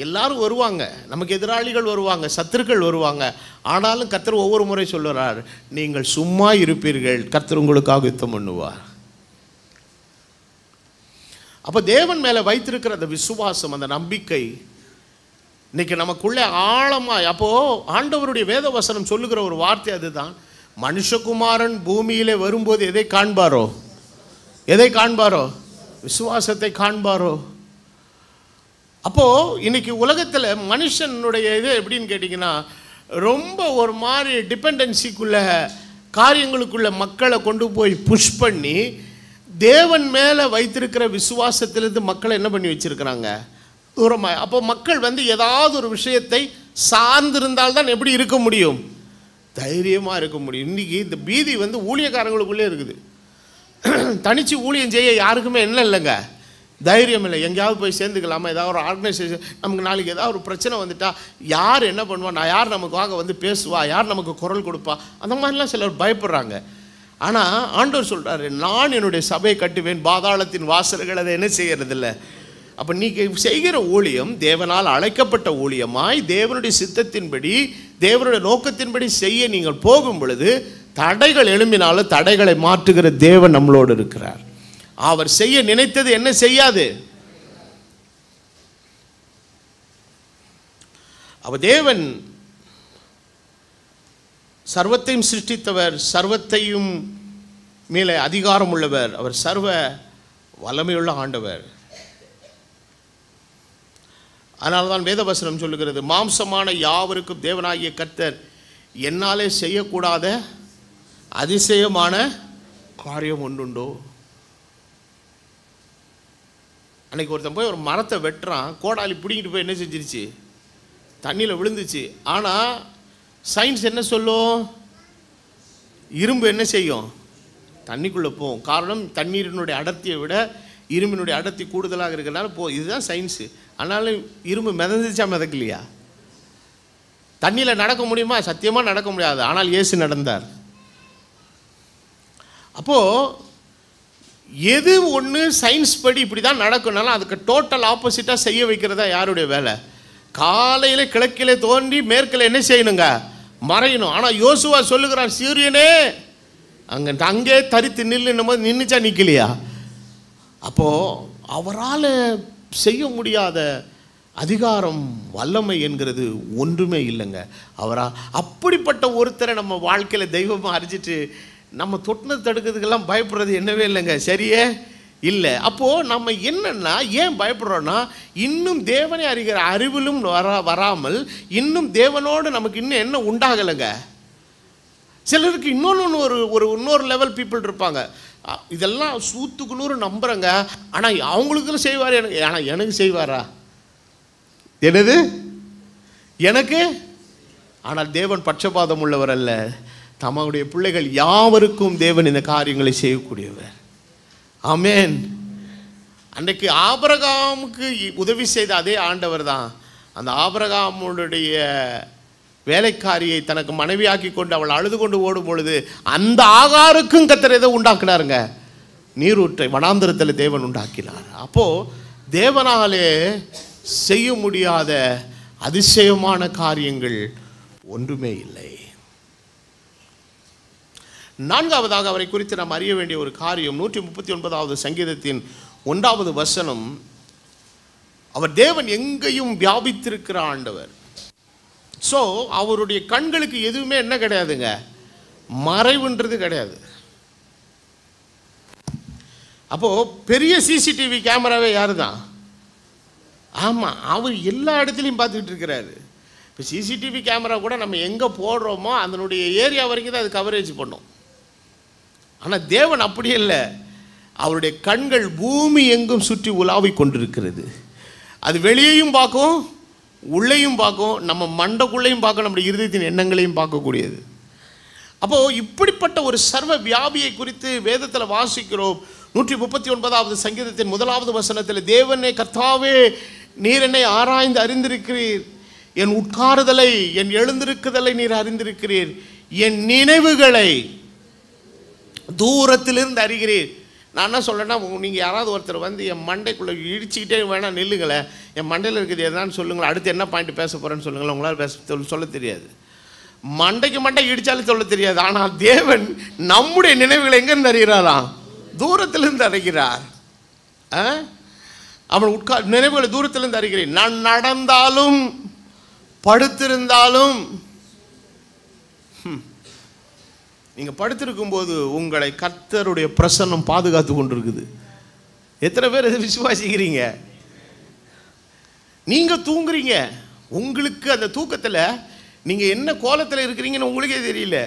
எல்லாரும் வருவாங்க, நமக்கு எதிராளிகள் வருவாங்க, சத்துருக்கள் வருவாங்க. ஆனாலும் கர்த்தர் ஒவ்வொரு முறை சொல்லுறார், நீங்கள் சும்மா இருப்பீர்கள், கர்த்தர் உங்களுக்காக யுத்தம் பண்ணுவார். அப்போ தேவன் மேலே வைத்திருக்கிற அந்த விசுவாசம், அந்த நம்பிக்கை இன்னைக்கு நமக்குள்ளே ஆழமாய், அப்போது ஆண்டவருடைய வேதவசனம் சொல்லுகிற ஒரு வார்த்தை அதுதான், மனுஷகுமாரன் பூமியிலே வரும்போது எதை காண்பாரோ, எதை காண்பாரோ, விசுவாசத்தை காண்பாரோ. அப்போது இன்றைக்கி உலகத்தில் மனுஷனுடைய இது எப்படின்னு கேட்டிங்கன்னா, ரொம்ப ஒரு மாதிரி டிபெண்டன்சிக்குள்ள காரியங்களுக்குள்ள மக்களை கொண்டு போய் புஷ் பண்ணி தேவன் மேலே வைத்திருக்கிற விசுவாசத்திலிருந்து மக்களை என்ன பண்ணி வச்சுருக்கிறாங்க, தூரமாக. அப்போ மக்கள் வந்து ஏதாவது ஒரு விஷயத்தை சார்ந்திருந்தால்தான் எப்படி இருக்க முடியும், தைரியமாக இருக்க முடியும். இன்றைக்கி இந்த பீதி வந்து ஊழியக்காரங்களுக்குள்ளே இருக்குது. தனித்து ஊழியம் செய்ய யாருக்குமே என்ன இல்லைங்க, தைரியம் இல்லை. எங்கேயாவது போய் சேர்ந்துக்கலாமா, ஏதாவது ஒரு ஆர்கனைசேஷன், நமக்கு நாளைக்கு ஏதாவது ஒரு பிரச்சனை வந்துட்டால் யார் என்ன பண்ணுவா, நான் யார் நமக்காக வந்து பேசுவா, யார் நமக்கு குரல் கொடுப்பா, அந்த மாதிரிலாம் சிலர் பயப்படுறாங்க. ஆனால் ஆண்டவர் சொல்கிறாரு, நான் என்னுடைய சபையை கட்டுவேன், பாதாளத்தின் வாசல்கள் அதை என்ன செய்கிறதில்ல. அப்போ நீங்கள் செய்கிற ஊழியம் தேவனால் அழைக்கப்பட்ட ஊழியமாய் தேவனுடைய சித்தத்தின்படி தேவனுடைய நோக்கத்தின்படி செய்ய நீங்கள் போகும் பொழுது தடைகள் எழும்பினாலும் தடைகளை மாற்றுகிற தேவன் நம்மளோடு இருக்கிறார். அவர் செய்ய நினைத்தது என்ன செய்யாது. அவர் தேவன் சர்வத்தையும் சிருஷ்டித்தவர், சர்வத்தையும் மேலே அதிகாரம் உள்ளவர், அவர் சர்வ வல்லமையுள்ள ஆண்டவர். அதனால தான் வேதவசனம் சொல்லுகிறது, மாம்சமான யாவருக்கும் தேவனாகிய கர்த்தர் என்னாலே செய்யக்கூடாத அதிசயமான காரியம் ஒன்றுண்டோ. அன்றைக்கி ஒருத்தன் போய் ஒரு மரத்தை வெட்டுறான், கோடாலி பிடிங்கிட்டு போய் என்ன செஞ்சிருச்சு, தண்ணியில் விழுந்துச்சு. ஆனால் சயின்ஸ் என்ன சொல்லும், இரும்பு என்ன செய்யும், தண்ணிக்குள்ளே போகும். காரணம், தண்ணீரினுடைய அடர்த்தியை விட இரும்பினுடைய அடர்த்தி கூடுதலாக இருக்கிறனால இதுதான் சயின்ஸு. ஆனாலும் இரும்பு மிதந்துச்சா மிதக்கலையா? தண்ணியில் நடக்க முடியுமா? சத்தியமாக நடக்க முடியாது. ஆனால் இயேசு நடந்தார். அப்போது எது ஒன்று சயின்ஸ் படி இப்படி தான் நடக்கும்னாலும் அதுக்கு டோட்டல் ஆப்போசிட்டாக செய்ய வைக்கிறதா யாருடைய வேலை? காலையில் கிழக்கிலே தோன்றி மேற்கில் என்ன செய்யணுங்க, மறையணும். ஆனால் யோசுவா சொல்லுகிறான், சீரியனே அங்கே தரித்து நில்லுன்னும் போது நின்றுச்சா நிற்கலையா? அப்போது அவரால் செய்ய முடியாத அதிகாரம் வல்லமை என்கிறது ஒன்றுமே இல்லைங்க. அவரா அப்படிப்பட்ட ஒருத்தரை நம்ம வாழ்க்கையில் தெய்வமாக அறிஞ்சிட்டு நம்ம தொட்டினது தடுக்கிறதுக்கெல்லாம் பயப்படுறது என்னவே இல்லைங்க. சரியே இல்லை. அப்போது நம்ம என்னென்னா ஏன் பயப்படுறோன்னா, இன்னும் தேவனை அறிகிற அறிவிலும் வராமல் இன்னும் தேவனோடு நமக்கு இன்னும் என்ன உண்டாகலைங்க. சிலருக்கு இன்னொரு லெவல் பீப்புள் இருப்பாங்க. இதெல்லாம் 100க்கு 100 நம்புகிறேங்க, ஆனால் அவங்களுக்கும் செய்வார், ஆனால் எனக்கு செய்வாரா? என்னது எனக்கு? ஆனால் தேவன் பட்சபாதம் உள்ளவர் அல்ல. தம்முடைய பிள்ளைகள் யாவருக்கும் தேவன் இந்த காரியங்களை செய்யக்கூடியவர். ஆமென். அன்றைக்கு ஆபிரகாமுக்கு உதவி செய்த அதே ஆண்டவர் தான் அந்த ஆபிரகாமுடைய வேலைக்காரியை தனக்கு மனைவியாக்கி கொண்டு அவள் அழுது கொண்டு ஓடும் பொழுது அந்த ஆகாருக்கும் கர்த்தர் ஏதோ உண்டாக்கினாருங்க. நீரூற்றை வனாந்திரத்தில் தேவன் உண்டாக்கினார். அப்போது தேவனாலே செய்ய முடியாத அதிசயமான காரியங்கள் ஒன்றுமே இல்லை. நான்காவதாக அவரை குறித்து நாம் அறிய வேண்டிய ஒரு காரியம் 139வது சங்கீதத்தின் 1வது வசனம். அவர் தேவன் எங்கேயும் வியாபித்திருக்கிற ஆண்டவர். ஸோ அவருடைய கண்களுக்கு எதுவுமே என்ன கிடையாதுங்க, மறைவுன்றது கிடையாது. அப்போது பெரிய சிசிடிவி கேமராவே யாரு தான்? ஆமாம், அவர் எல்லா இடத்துலையும் பார்த்துக்கிட்டு இருக்கிறாரு. இப்போ சிசிடிவி கேமரா கூட நம்ம எங்கே போடுறோமோ அதனுடைய ஏரியா வரைக்கும் தான் அது கவரேஜ் பண்ணும். ஆனால் தேவன் அப்படி இல்லை. அவருடைய கண்கள் பூமி எங்கும் சுற்றி உலாவிக் கொண்டிருக்கிறது. அது வெளியையும் பார்க்கும், உள்ளேயும் பார்க்கும், நம்ம மண்டைக்குள்ளேயும் பார்க்கும், நம்முடைய இருதயத்தின் எண்ணங்களையும் பார்க்கக்கூடியது. அப்போது இப்படிப்பட்ட ஒரு சர்வ வியாபியை குறித்து வேதத்தில் வாசிக்கிறோம். 139வது சங்கீதத்தின் 1வது வசனத்தில், தேவனே கர்த்தாவே, நீர் என்னை ஆராய்ந்து அறிந்திருக்கிறீர், என் உட்காருதலை என் எழுந்திருக்குதலை நீர் அறிந்திருக்கிறீர், என் நினைவுகளை தூரத்திலிருந்து அறிகிறீர். நான் என்ன சொல்கிறேன்னா, நீங்கள் யாராவது ஒருத்தர் வந்து என் மண்டைக்குள்ளே இடிச்சுக்கிட்டே வேணால் நில்லுங்களேன், என் மண்டையில் இருக்குது எதான்னு சொல்லுங்களேன், அடுத்து என்ன பாயிண்ட் பேச போகிறேன்னு சொல்லுங்களேன், உங்களால் சொல்ல தெரியாது. மண்டைக்கு மண்டை இடித்தாலும் சொல்ல தெரியாது. ஆனால் தேவன் நம்முடைய நினைவுகளை எங்கேருந்து அறிகிறாராம்? தூரத்திலிருந்து அறிகிறார். அவன் நினைவுகளை தூரத்திலிருந்து அறிகிறேன். நான் நடந்தாலும் படுத்திருந்தாலும், நீங்கள் படுத்திருக்கும் போது உங்களை கர்த்தருடைய பிரசன்னம் பாதுகாத்து கொண்டிருக்குது. எத்தனை பேர் இதை விசுவாசிக்கிறீங்க? நீங்கள் தூங்குறீங்க, உங்களுக்கு அந்த தூக்கத்தில் நீங்கள் என்ன கோலத்தில் இருக்கிறீங்கன்னு உங்களுக்கே தெரியல.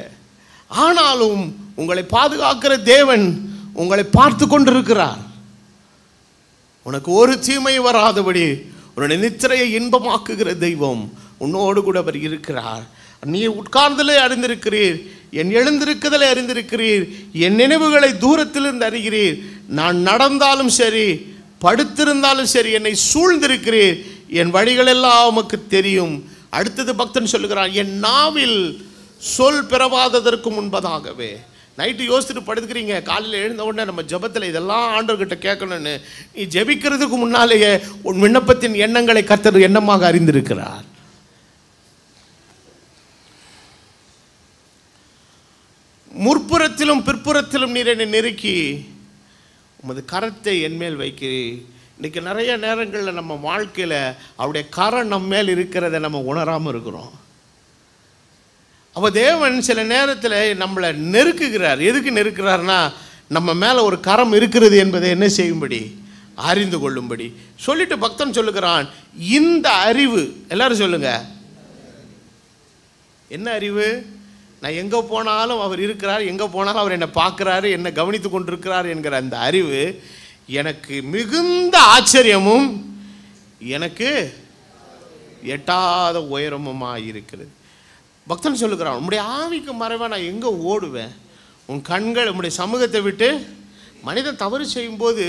ஆனாலும் உங்களை பாதுகாக்கிற தேவன் உங்களை பார்த்து கொண்டிருக்கிறார். உனக்கு ஒரு தீமை வராதபடி உன்னுடைய நித்திரையை இன்பமாக்குகிற தெய்வம் உன்னோடு கூட அவர் இருக்கிறார். நீ உட்கார்ந்தலே அறிந்திருக்கிறீர், என் எழுந்திருக்குதலை அறிந்திருக்கிறீர், என் நினைவுகளை தூரத்திலிருந்து அறிகிறீர். நான் நடந்தாலும் சரி படுத்திருந்தாலும் சரி என்னை சூழ்ந்திருக்கிறீர், என் வழிகளெல்லாம் உமக்கு தெரியும். அடுத்தது பக்தன் சொல்லுகிறான், என் நாவில் சொல் பிறவாததற்கு முன்பதாகவே. நைட்டு யோசிச்சுட்டு படுத்துக்கிறீங்க, காலையில் எழுந்த உடனே நம்ம ஜெபத்தில் இதெல்லாம் ஆண்டவர்கிட்ட கேட்கணும்னு, நீ ஜெபிக்கிறதுக்கு முன்னாலேயே உன் விண்ணப்பத்தின் எண்ணங்களை கர்த்தர் எண்ணமாக அறிந்திருக்கிறார். முற்புறத்திலும் பிற்புறத்திலும் நீர் என்னை நெருக்கி உமது கரத்தை என்மேல் வைக்கிறீர். இன்றைக்கி நிறைய நேரங்களில் நம்ம வாழ்க்கையில் அவருடைய கரம் நம்ம மேல் இருக்கிறத நம்ம உணராமல் இருக்கிறோம். அப்போ தேவன் சில நேரத்தில் நம்மளை நெருக்குகிறார். எதுக்கு நெருக்கிறார்னா, நம்ம மேலே ஒரு கரம் இருக்கிறது என்பதை என்ன செய்யும்படி, அறிந்து கொள்ளும்படி. சொல்லிட்டு பக்தன் சொல்லுகிறான், இந்த அறிவு, எல்லாரும் சொல்லுங்க, என்ன அறிவு? நான் எங்கே போனாலும் அவர் இருக்கிறார், எங்கே போனாலும் அவர் என்னை பார்க்குறாரு, என்னை கவனித்து கொண்டிருக்கிறார் என்கிற அந்த அறிவு எனக்கு மிகுந்த ஆச்சரியமும் எனக்கு எட்டாத உயரமுமாக இருக்கிறது. பக்தன் சொல்லுகிறான், உம்முடைய ஆவிக்கு மறைவாக நான் எங்கே ஓடுவேன்? உன் கண்கள் உம்முடைய சமூகத்தை விட்டு. மனிதன் தவறு செய்யும்போது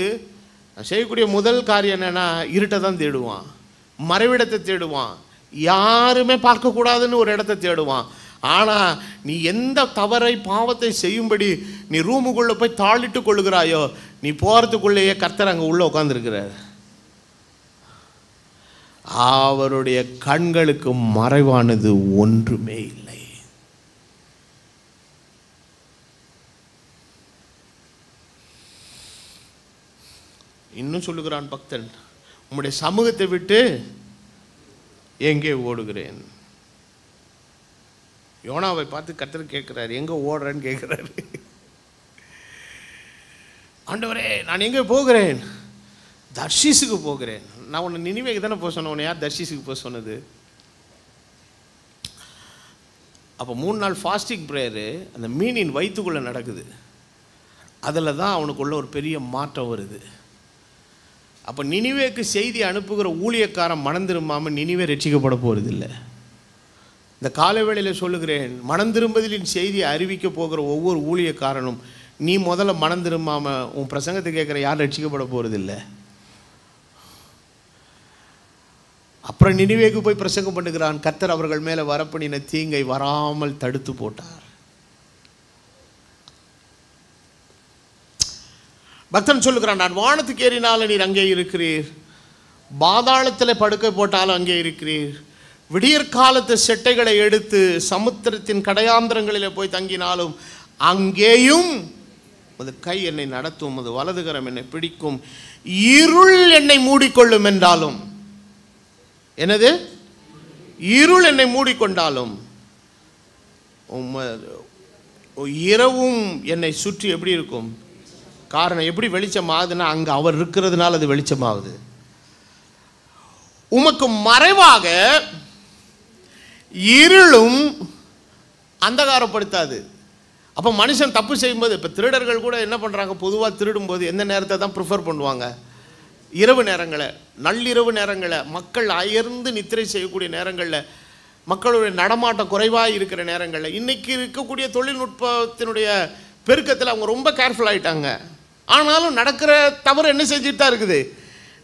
செய்யக்கூடிய முதல் காரியம் என்னென்னா, இருட்டை தான் தேடுவான், மறைவிடத்தை தேடுவான், யாருமே பார்க்கக்கூடாதுன்னு ஒரு இடத்தை தேடுவான். ஆனால் நீ எந்த தவறை பாவத்தை செய்யும்படி நீ ரூமுக்குள்ளே போய் தாளிட்டு கொள்ளுகிறாயோ, நீ போகிறதுக்குள்ளேயே கர்த்தர் அங்கே உள்ளே உட்காந்துருக்கிறார். அவருடைய கண்களுக்கு மறைவானது ஒன்றுமே இல்லை. இன்னும் சொல்லுகிறான் பக்தன், உம்முடைய சமூகத்தை விட்டு எங்கே ஓடுகிறேன்? யோனாவை பார்த்து கர்த்தர் கேட்கிறாரு, எங்க ஓடுறேன்னு கேட்கிறாரு. ஆண்டவரே, நான் எங்கே போகிறேன்? தர்ஷீஸுக்கு போகிறேன். நான் உன்னை நினிவேக்கு தானே போக சொன்னேன், உன்னை யார் தர்ஷீஸுக்கு போக சொன்னது? அப்போ 3 நாள் ஃபாஸ்டிங் ப்ரேயரு அந்த மீனின் வயிற்றுக்குள்ளே நடக்குது. அதில் தான் அவனுக்குள்ள ஒரு பெரிய மாற்றம் வருது. அப்போ நினிவேக்கு செய்தி அனுப்புகிற ஊழியக்காரன் மனம் திரும்பாமல் நினிவே ரட்சிக்கப்பட போகிறது இல்லை. இந்த காலை வேளையில் சொல்லுகிறேன், மனம் திரும்புதலின் செய்தியை அறிவிக்க போகிற ஒவ்வொரு ஊழியக்காரனும் நீ முதல்ல மனம் திரும்பாமல் உன் பிரசங்கத்தை கேட்குற யாரும் ரட்சிக்கப்பட போகிறது இல்லை. அப்புறம் நினிவேக்கு போய் பிரசங்கம் பண்ணுகிறான். கர்த்தர் அவர்கள் மேலே வரப்பண்ணின தீங்கை வராமல் தடுத்து போட்டார். பக்தன் சொல்லுகிறான், நான் வானத்துக்கு ஏறினாலும் நீர் அங்கே இருக்கிறீர், பாதாளத்தில் படுக்கை போட்டாலும் அங்கே இருக்கிறீர், விடியற்காலத்து செட்டைகளை எடுத்து சமுத்திரத்தின் கடையாந்திரங்களில் போய் தங்கினாலும் அங்கேயும் அது கை என்னை நடத்தும், அது வலதுகரம் என்னை பிடிக்கும், இருள் என்னை மூடிக்கொள்ளும் என்றாலும். என்னது? இருள் என்னை மூடிக்கொண்டாலும் இரவும் என்னை சுற்றி எப்படி இருக்கும்? காரணம் எப்படி வெளிச்சம் ஆகுதுன்னா, அங்கே அவர் இருக்கிறதுனால அது வெளிச்சமாகுது. உமக்கு மறைவாக இருளும் அந்தகாரப்படுத்தாது. அப்போ மனுஷன் தப்பு செய்யும்போது, இப்போ திருடர்கள் கூட என்ன பண்ணுறாங்க, பொதுவாக திருடும்போது எந்த நேரத்தை தான் ப்ரிஃபர் பண்ணுவாங்க? இரவு நேரங்களை, நள்ளிரவு நேரங்களை, மக்கள் அயர்ந்து நித்திரை செய்யக்கூடிய நேரங்களில், மக்களுடைய நடமாட்டம் குறைவாக இருக்கிற நேரங்களில். இன்றைக்கி இருக்கக்கூடிய தொழில்நுட்பத்தினுடைய பெருக்கத்தில் அவங்க ரொம்ப கேர்ஃபுல் ஆகிட்டாங்க. ஆனாலும் நடக்கிற தவறு என்ன செஞ்சுட்டு தான் இருக்குது,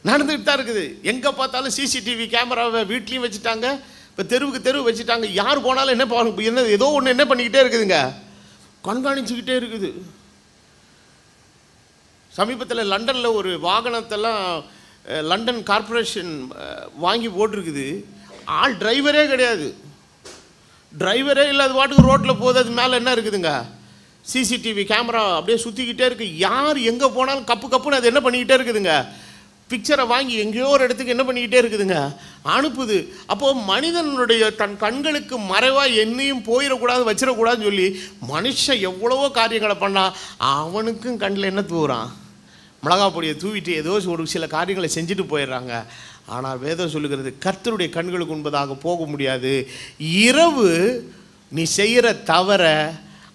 நடந்துகிட்டு தான் இருக்குது. எங்கே பார்த்தாலும் சிசிடிவி கேமராவை வீட்லேயும் வச்சுட்டாங்க, இப்போ தெருவுக்கு தெருவு வச்சுட்டாங்க. யார் போனாலும் என்ன ஏதோ ஒன்று என்ன பண்ணிக்கிட்டே இருக்குதுங்க, கண்காணிச்சுக்கிட்டே இருக்குது. சமீபத்தில் லண்டனில் ஒரு வாகனத்தெல்லாம் லண்டன் கார்ப்பரேஷன் வாங்கி போட்டிருக்குது. ஆள் டிரைவரே கிடையாது, டிரைவரே இல்லை, அது பாட்டுக்கு ரோட்டில் போகுது. அது மேலே என்ன இருக்குதுங்க, சிசிடிவி கேமரா அப்படியே சுற்றிக்கிட்டே இருக்குது. யார் எங்கே போனாலும் கப்பு கப்புன்னு அது என்ன பண்ணிக்கிட்டே இருக்குதுங்க, பிக்சரை வாங்கி எங்கேயோ ஒரு இடத்துக்கு என்ன பண்ணிக்கிட்டே இருக்குதுங்க, அனுப்புது. அப்போது மனிதனுடைய தன் கண்களுக்கு மறைவாக என்னையும் போயிடக்கூடாது, வச்சிடக்கூடாதுன்னு சொல்லி மனுஷன் எவ்வளவோ காரியங்களை பண்ணால் அவனுக்கும் கண்ணில் என்ன தூவுறான், மிளகா பொடியை தூவிட்டு ஏதோ ஒரு சில காரியங்களை செஞ்சுட்டு போயிடுறாங்க. ஆனால் வேதம் சொல்லுகிறது, கர்த்தருடைய கண்களுக்கு முன்பதாக போக முடியாது. இரவு நீ செய்கிற தவற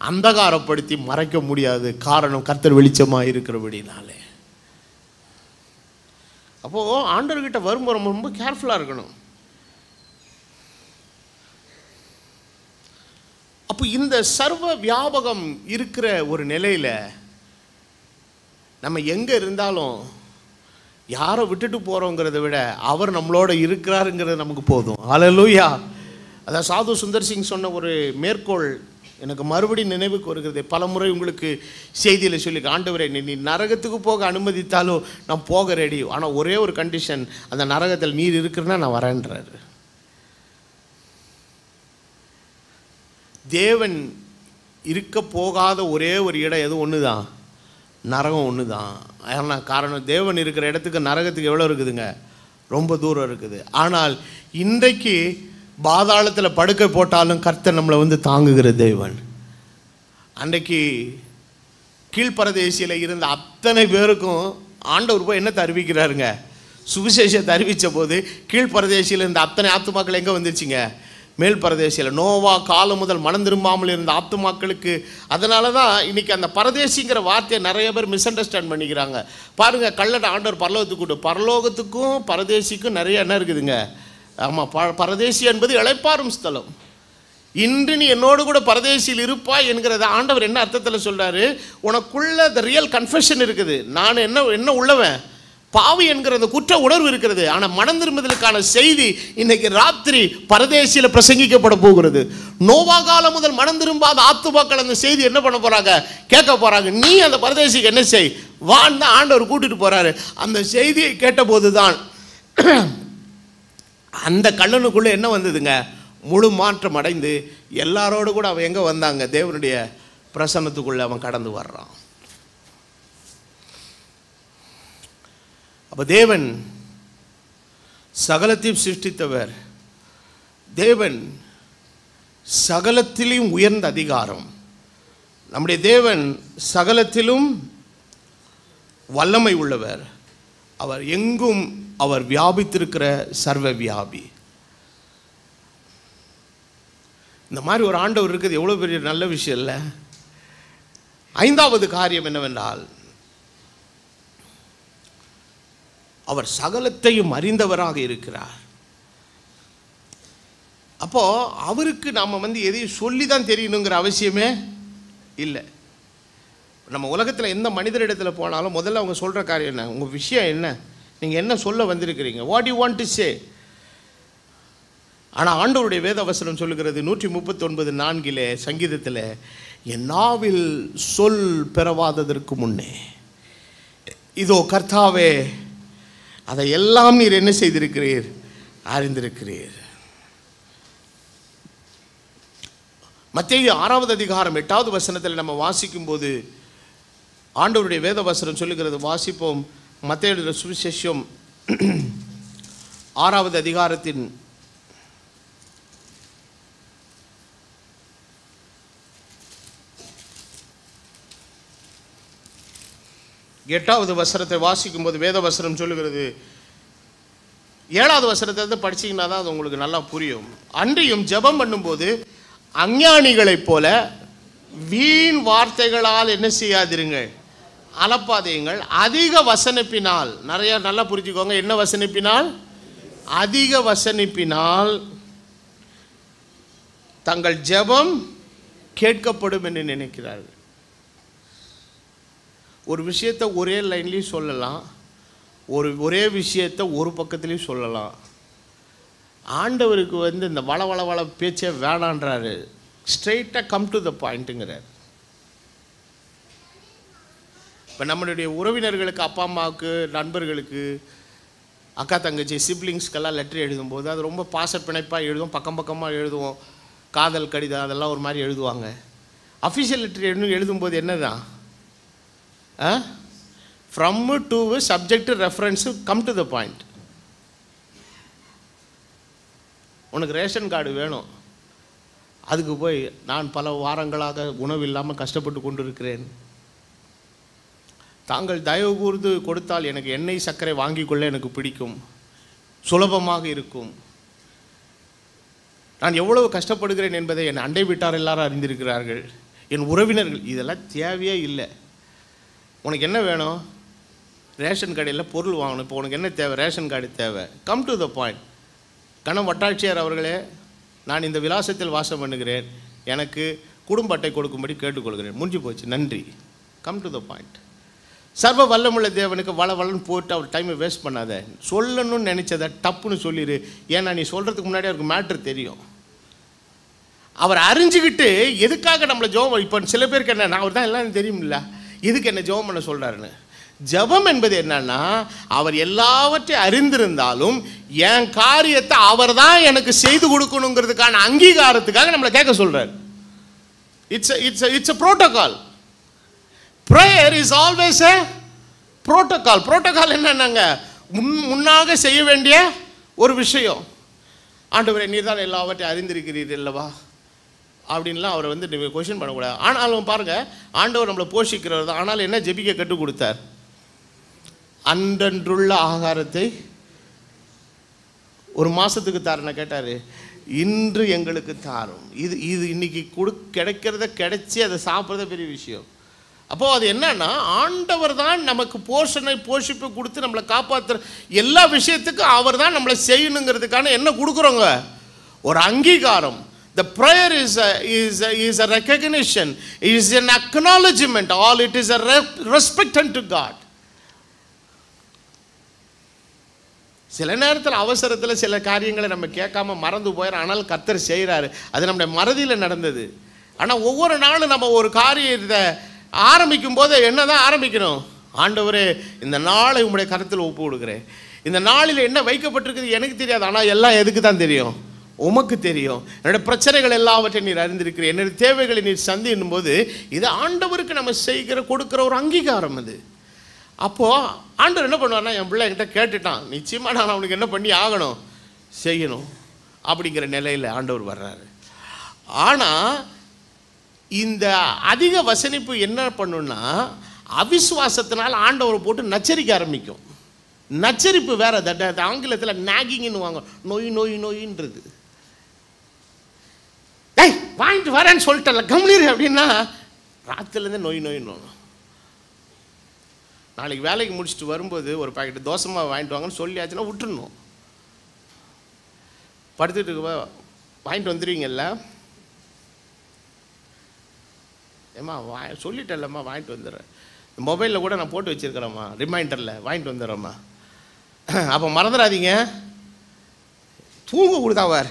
அந்தகாரப்படுத்தி மறைக்க முடியாது. காரணம், கர்த்தர் வெளிச்சமாக இருக்கிறபடினாலே. அப்போது ஆண்டவர்கிட்ட வரும்போது ரொம்ப ரொம்ப கேர்ஃபுல்லாக இருக்கணும். அப்போ இந்த சர்வ வியாபகம் இருக்கிற ஒரு நிலையில் நம்ம எங்கே இருந்தாலும் யாரை விட்டுட்டு போகிறோங்கிறத விட அவர் நம்மளோட இருக்கிறாருங்கிறது நமக்கு போதும். ஹல்லேலூயா. அதான் சாது சுந்தர் சிங் சொன்ன ஒரு மேற்கோள் எனக்கு மறுபடியும் நினைவுக்கு வருகிறது. பல முறை உங்களுக்கு செய்தியில் சொல்லி, ஆண்டவரே நீ நரகத்துக்கு போக அனுமதித்தாலும் நான் போக ரெடி, ஆனால் ஒரே ஒரு கண்டிஷன், அந்த நரகத்தில் நீர் இருக்கிறன்னா நான் வரேன்றாரு. தேவன் இருக்க போகாத ஒரே ஒரு இடம் எது ஒன்று தான், நரகம் ஒன்று தான். ஆனால் காரணம், தேவன் இருக்கிற இடத்துக்கு நரகத்துக்கு எவ்வளோ இருக்குதுங்க, ரொம்ப தூரம் இருக்குது. ஆனால் இன்றைக்கு பாதாளத்தில் படுக்கை போட்டாலும் கர்த்தர் நம்மளை தாங்குகிற தேவன். அன்றைக்கு கீழ்ப்பரதேசியில் இருந்த அத்தனை பேருக்கும் ஆண்டவர் போய் என்னத்தை அறிவிக்கிறாருங்க, சுவிசேஷத்தை அறிவித்த போது கீழ்ப்பரதேசியில் இருந்த அத்தனை ஆத்துமாக்கள் எங்கே வந்துருச்சுங்க, மேல் பரதேசியில். நோவா காலம் முதல் மனம் திரும்பாமல் இருந்த ஆத்துமாக்களுக்கு. அதனால தான் இன்றைக்கி அந்த பரதேசிங்கிற வார்த்தையை நிறைய பேர் மிஸ் அண்டர்ஸ்டாண்ட் பண்ணிக்கிறாங்க. பாருங்கள், கல்லட ஆண்டவர் பரலோகத்துக்கும் பரதேசிக்கும் நிறைய என்ன இருக்குதுங்க. ஆமாம், பரதேசி என்பது இளைப்பாறும் ஸ்தலம். இன்று நீ என்னோடு கூட பரதேசியில் இருப்பாய் என்கிறத ஆண்டவர் என்ன அர்த்தத்தில் சொல்கிறாரு, உனக்குள்ள த ரியல் கன்ஃபெஷன் இருக்குது. நான் என்ன உள்ளவன், பாவி என்கிற அந்த குற்ற உணர்வு இருக்கிறது. ஆனால் மனம் திரும்புதலுக்கான செய்தி இன்னைக்கு ராத்திரி பரதேசியில் பிரசங்கிக்கப்பட போகிறது. நோவா காலம் முதல் மனம் திரும்பாத ஆத்துமாக்கள் அந்த செய்தி என்ன பண்ண போகிறாங்க, கேட்க போகிறாங்க. நீ அந்த பரதேசிக்கு என்ன செய், வான்னு ஆண்டவர் கூட்டிட்டு போகிறாரு. அந்த செய்தியை கேட்டபோது தான் அந்த கல்லனுக்குள்ளே என்ன வந்ததுங்க, முழு மாற்றம் அடைந்து எல்லாரோடு கூட அவன் எங்கே வந்தாங்க, தேவனுடைய பிரசன்னத்துக்குள்ளே அவன் கடந்து வர்றான். அப்போ தேவன் சகலத்தையும் சிருஷ்டித்தவர் தேவன், சகலத்திலும் உயர்ந்த அதிகாரம். நம்முடைய தேவன் சகலத்திலும் வல்லமை உள்ளவர். அவர் எங்கும் அவர் வியாபித்திருக்கிற சர்வ வியாபி. இந்த மாதிரி ஒரு ஆண்டவர் இருக்குது எவ்வளோ பெரிய நல்ல விஷயம் இல்லை? ஐந்தாவது காரியம் என்னவென்றால், அவர் சகலத்தையும் அறிந்தவராக இருக்கிறார். அப்போ அவருக்கு நாம் எதையும் சொல்லி தான் தெரியணுங்கிற அவசியமே இல்லை. நம்ம உலகத்தில் எந்த மனிதரிடத்தில் போனாலும் முதல்ல அவங்க சொல்கிற காரியம் என்ன, உங்கள் விஷயம் என்ன, நீங்கள் என்ன சொல்ல வந்திருக்கிறீங்க, what you want to say. ஆனால் ஆண்டவருடைய வேத வசனம் சொல்லுகிறது 139:4 சங்கீதத்தில், என் நாவில் சொல் பெறவாததற்கு முன்னே இதோ கர்த்தாவே அதை எல்லாம் நீர் என்ன செய்திருக்கிறீர், அறிந்திருக்கிறீர். மத்தேயு 6வது அதிகாரம் 8வது வசனத்தில் நம்ம வாசிக்கும் போது ஆண்டவருடைய வேத வசனம் சொல்லுகிறது. வாசிப்போம். மத்தேயு சுவிசேஷம் 6வது அதிகாரத்தின் 8வது வசனத்தை வாசிக்கும் போது வேத வசனம் சொல்லுகிறது, 7வது வசனத்தை படிச்சீங்கன்னா தான் அது உங்களுக்கு நல்லா புரியும். அன்றியும் ஜெபம் பண்ணும்போது அஞ்ஞானிகளைப் போல வீண் வார்த்தைகளால் என்ன செய்யாதிருங்கள், அலப்பாதீங்கள். அதிக வசனிப்பினால், நிறைய நல்லா புரிஞ்சுக்கோங்க, என்ன வசனிப்பினால், அதிக வசனிப்பினால் தங்கள் ஜெபம் கேட்கப்படும் என்று நினைக்கிறார்கள். ஒரு விஷயத்தை ஒரே லைன்லேயும் சொல்லலாம், ஒரே விஷயத்தை ஒரு பக்கத்துலேயும் சொல்லலாம். ஆண்டவருக்கு இந்த வள பேச்சே வேணான்றாரு. ஸ்ட்ரெயிட்டாக கம் டு த பாயிண்ட்டுங்கிறார். இப்போ நம்மளுடைய உறவினர்களுக்கு, அப்பா அம்மாவுக்கு, நண்பர்களுக்கு, அக்கா தங்கச்சி சிப்ளிங்ஸ்க்கெல்லாம் லெட்டர் எழுதும்போது அது ரொம்ப பாசப்பிணைப்பாக எழுதுவோம், பக்கம் பக்கமாக எழுதுவோம். காதல் கடிதம் அதெல்லாம் ஒரு மாதிரி எழுதுவாங்க. அஃபிஷியல் லெட்டர் எழுதும்போது என்ன தான், from to subject reference, come to the point. உனக்கு ரேஷன் கார்டு வேணும், அதுக்கு போய் நான் பல வாரங்களாக உணவு இல்லாமல் கஷ்டப்பட்டு கொண்டு இருக்கிறேன், தாங்கள் தயவு கூர்ந்து கொடுத்தால் எனக்கு எண்ணெய் சர்க்கரை வாங்கி கொள்ள எனக்கு பிடிக்கும், சுலபமாக இருக்கும், நான் எவ்வளவு கஷ்டப்படுகிறேன் என்பதை என் அண்டை வீட்டார் எல்லாரும் அறிந்திருக்கிறார்கள், என் உறவினர்கள். இதெல்லாம் தேவையே இல்லை. உனக்கு என்ன வேணும், ரேஷன் கடையில் பொருள் வாங்கணும். இப்போ உனக்கு என்ன தேவை, ரேஷன் கார்டு தேவை. Come to the point. கணம் வட்டாட்சியர் அவர்களே, நான் இந்த விலாசத்தில் வாசம் பண்ணுகிறேன், எனக்கு குடும்ப அட்டை கொடுக்கும்படி கேட்டுக்கொள்கிறேன். முடிஞ்சு போச்சு, நன்றி. Come to the point. சர்வ வல்லமுள்ள தேவனுக்கு வளன்னு போட்டு அவர் டைமை வேஸ்ட் பண்ணாத. சொல்லணும்னு நினச்சதை டப்புன்னு சொல்லிடு. ஏன்னா நீ சொல்கிறதுக்கு முன்னாடி அவருக்கு மேட்ரு தெரியும். அவர் அறிஞ்சிக்கிட்டு எதுக்காக நம்மளை ஜெபம், இப்போ சில பேருக்கு என்ன, நான் அவர் தான் எல்லாம் தெரியுமில்ல, இதுக்கு என்ன ஜெபம் பண்ண சொல்கிறாருன்னு. ஜெபம் என்பது என்னன்னா, அவர் எல்லாவற்றையும் அறிந்திருந்தாலும் என் காரியத்தை அவர் தான் எனக்கு செய்து கொடுக்கணுங்கிறதுக்கான அங்கீகாரத்துக்காக நம்மளை கேட்க சொல்றார். It's a protocol. Prayer is always a protocol. protocol என்னன்னாங்க, முன்னாக செய்ய வேண்டிய ஒரு விஷயம். ஆண்டவரே நீர் தான் எல்லாவற்றையும் அறிந்திருக்கிறீர்கள் அல்லவா அப்படின்லாம் அவரை நீங்கள் கொஸ்டின் பண்ணக்கூடாது. ஆனாலும் பாருங்கள், ஆண்டவர் நம்மளை போஷிக்கிறவர் தான். ஆனாலும் என்ன ஜெபிக்க கற்றுக் கொடுத்தார், அன்றன்றுள்ள ஆகாரத்தை ஒரு மாதத்துக்கு தாரன கேட்டார், இன்று எங்களுக்கு தாரும். இது இன்னைக்கு கிடைக்கிறத கிடைச்சி அதை சாப்பிட்றத பெரிய விஷயம். அப்போது அது என்னன்னா, ஆண்டவர் தான் நமக்கு போஷிப்பு கொடுத்து நம்மளை காப்பாற்றுற எல்லா விஷயத்துக்கும் அவர் தான் நம்மளை செய்யணுங்கிறதுக்கான என்ன கொடுக்குறோங்க, ஒரு அங்கீகாரம். The prayer is a recognition, is an acknowledgement, all it is a respect unto God. சில நேரத்தில் அவசரத்தில் சில காரியங்களை நம்ம கேட்காம மறந்து போயிடும். ஆனால் கர்த்தர் செய்கிறாரு, அது நம்முடைய மறதியில் நடந்தது. ஆனால் ஒவ்வொரு நாளும் நம்ம ஒரு காரியத்தை ஆரம்பிக்கும் போது என்ன தான் ஆரம்பிக்கணும், ஆண்டவரே இந்த நாளை உங்களுடைய கருத்தில் ஒப்பு கொடுக்குறேன், இந்த நாளில் என்ன வைக்கப்பட்டிருக்குது எனக்கு தெரியாது, ஆனால் எல்லாம் எதுக்கு தான் தெரியும், உமக்கு தெரியும். என்னோடய பிரச்சனைகள் எல்லாவற்றையும் நீர் அறிந்திருக்கிறீர், என்னுடைய தேவைகளை நீர் சந்திக்கும் போது இது ஆண்டவருக்கு நம்ம செய்கிற கொடுக்குற ஒரு அங்கீகாரம். அது அப்போது ஆண்டவர் என்ன பண்ணுவார்னா, என் பிள்ளை என்கிட்ட கேட்டுட்டான், நிச்சயமாக நான் அவனுக்கு என்ன பண்ணி ஆகணும், செய்யணும் அப்படிங்கிற நிலையில் ஆண்டவர் வர்றாரு. ஆனால் இந்த அதிக வசனிப்பு என்ன பண்ணுன்னா, அவிசுவாசத்தினால் ஆண்டவரை போட்டு நச்சரிக்க ஆரம்பிக்கும். நச்சரிப்பு வேற, ஆங்கிலத்தில் நாகிங்னு வாங்க, நோய் நோய் நோயின்றது. ஏய் வாங்கிட்டு வரேன்னு சொல்லிட்டல கம்னீர் அப்படின்னா ராத்திரிலேருந்து நோய் நோயின்னு. நாளைக்கு வேலைக்கு முடிச்சுட்டு வரும்போது ஒரு பாக்கெட்டு தோசை மாவு வாங்கிட்டு வாங்கன்னு சொல்லியாச்சுன்னா விட்டுடணும். படுத்துட்டு வாங்கிட்டு வந்துடுவீங்கல்ல, ஏம்மா சொல்லிட்டேன்லம்மா வாங்கிட்டு வந்துடுறேன், மொபைலில் கூட நான் போட்டு வச்சுருக்கிறேம்மா ரிமைண்டரில் வாங்கிட்டு வந்துடுறேம்மா. அப்போ மறந்துடாதீங்க, தூங்க கொடுத்தாவார்.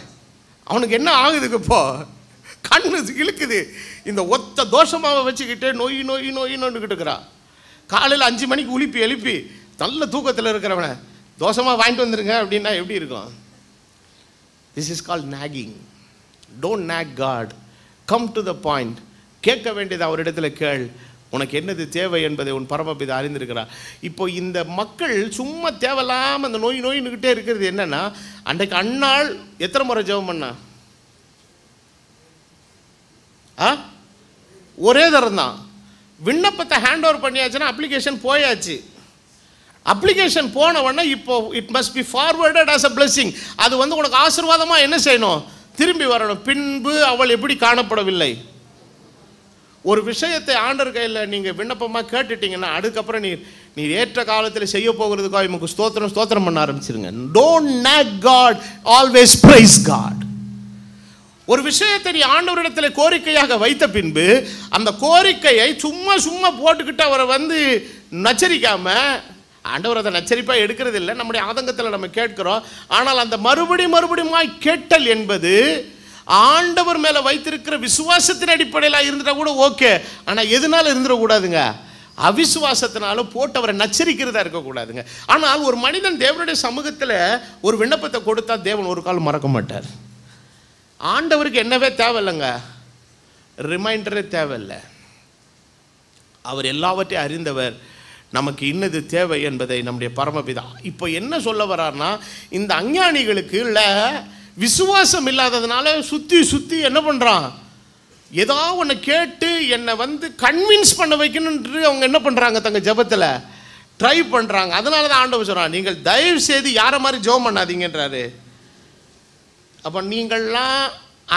அவனுக்கு என்ன ஆகுதுக்கு இப்போ, கண்ணு இழுக்குது. இந்த ஒத்த தோஷமாவை வச்சுக்கிட்டு நோய் நோய் நோயின்னுக்கிட்டு இருக்கிறான். காலையில் 5 மணிக்கு எழுப்பி நல்ல தூக்கத்தில் இருக்கிறவனை தோஷமாக வாங்கிட்டு வந்துருங்க அப்படின்னா எப்படி இருக்கும்? This is called nagging. Don't nag God, come to the point. கேட்க வேண்டியது அவரிடத்துல கேள், உனக்கு என்னது தேவை என்பதை உன் பரமபிதா அறிந்திருக்கிறார். இப்போ இந்த மக்கள் சும்மா தேவையில்லாமல் அந்த நோய் நோயின்னுக்கிட்டே இருக்கிறது என்னன்னா, அன்றைக்கு அன்னாள் எத்தனை முறை ஜெபம் பண்ணா? ஒரே தரம் தான். விண்ணப்பத்தை ஹேண்ட் ஓவர் பண்ணியாச்சுன்னா அப்ளிகேஷன் போயாச்சு. அப்ளிகேஷன் போன உடனே இப்போ it must be forwarded as a blessing. அது உனக்கு ஆசீர்வாதமாக என்ன செய்யணும், திரும்பி வரணும். பின்பு அவள் எப்படி காணப்படவில்லை. ஒரு விஷயத்தை ஆண்டவர் கையில் நீங்கள் விண்ணப்பமாக கேட்டுட்டீங்கன்னா அதுக்கப்புறம் நீ ஏற்ற காலத்தில் செய்ய போகிறதுக்காக நமக்கு ஸ்தோத்திரம் பண்ண ஆரம்பிச்சிருங்க. Don't nag God, always praise God. ஒரு விஷயத்தை நீ ஆண்டவரிடத்தில் கோரிக்கையாக வைத்த பின்பு அந்த கோரிக்கையை சும்மா போட்டுக்கிட்டு அவரை நச்சரிக்காம, ஆண்டவர் அதை நச்சரிப்பாக எடுக்கிறது இல்லை, நம்முடைய ஆதங்கத்தில் நம்ம கேட்கிறோம். ஆனால் அந்த மறுபடியும் கேட்டல் என்பது ஆண்டவர் மேலே வைத்திருக்கிற விசுவாசத்தின் அடிப்படையில் இருந்துட்டா கூட ஓகே. ஆனால் எதனால இருந்துடக்கூடாதுங்க, அவிசுவாசத்தினால போட்டு அவரை நச்சரிக்கிறதா இருக்கக்கூடாதுங்க. ஆனால் ஒரு மனிதன் தேவனுடைய சமூகத்தில் ஒரு விண்ணப்பத்தை கொடுத்தா தேவன் ஒரு காலம் மறக்க மாட்டார். ஆண்டவருக்கு என்னவே தேவையில்லைங்க, ரிமைண்டரே தேவையில்லை. அவர் எல்லாவற்றையும் அறிந்தவர், நமக்கு இன்னது தேவை என்பதை நம்முடைய பரமபிதா. இப்போ என்ன சொல்ல வர்றார்னா, இந்த அஞ்ஞானிகளுக்கு இல்லை விசுவாசம் இல்லாததுனால சுற்றி என்ன பண்ணுறான், ஏதோ ஒன்று கேட்டு என்னை கன்வின்ஸ் பண்ண வைக்கணுன்ட்டு அவங்க என்ன பண்ணுறாங்க, தங்க ஜபத்தில் ட்ரை பண்ணுறாங்க. அதனால தான் ஆண்டவர் சொல்கிறான், நீங்கள் தயவு செய்து யாரை மாதிரி ஜெபம் பண்ணாதீங்கன்றாரு. அப்போ நீங்கள்லாம்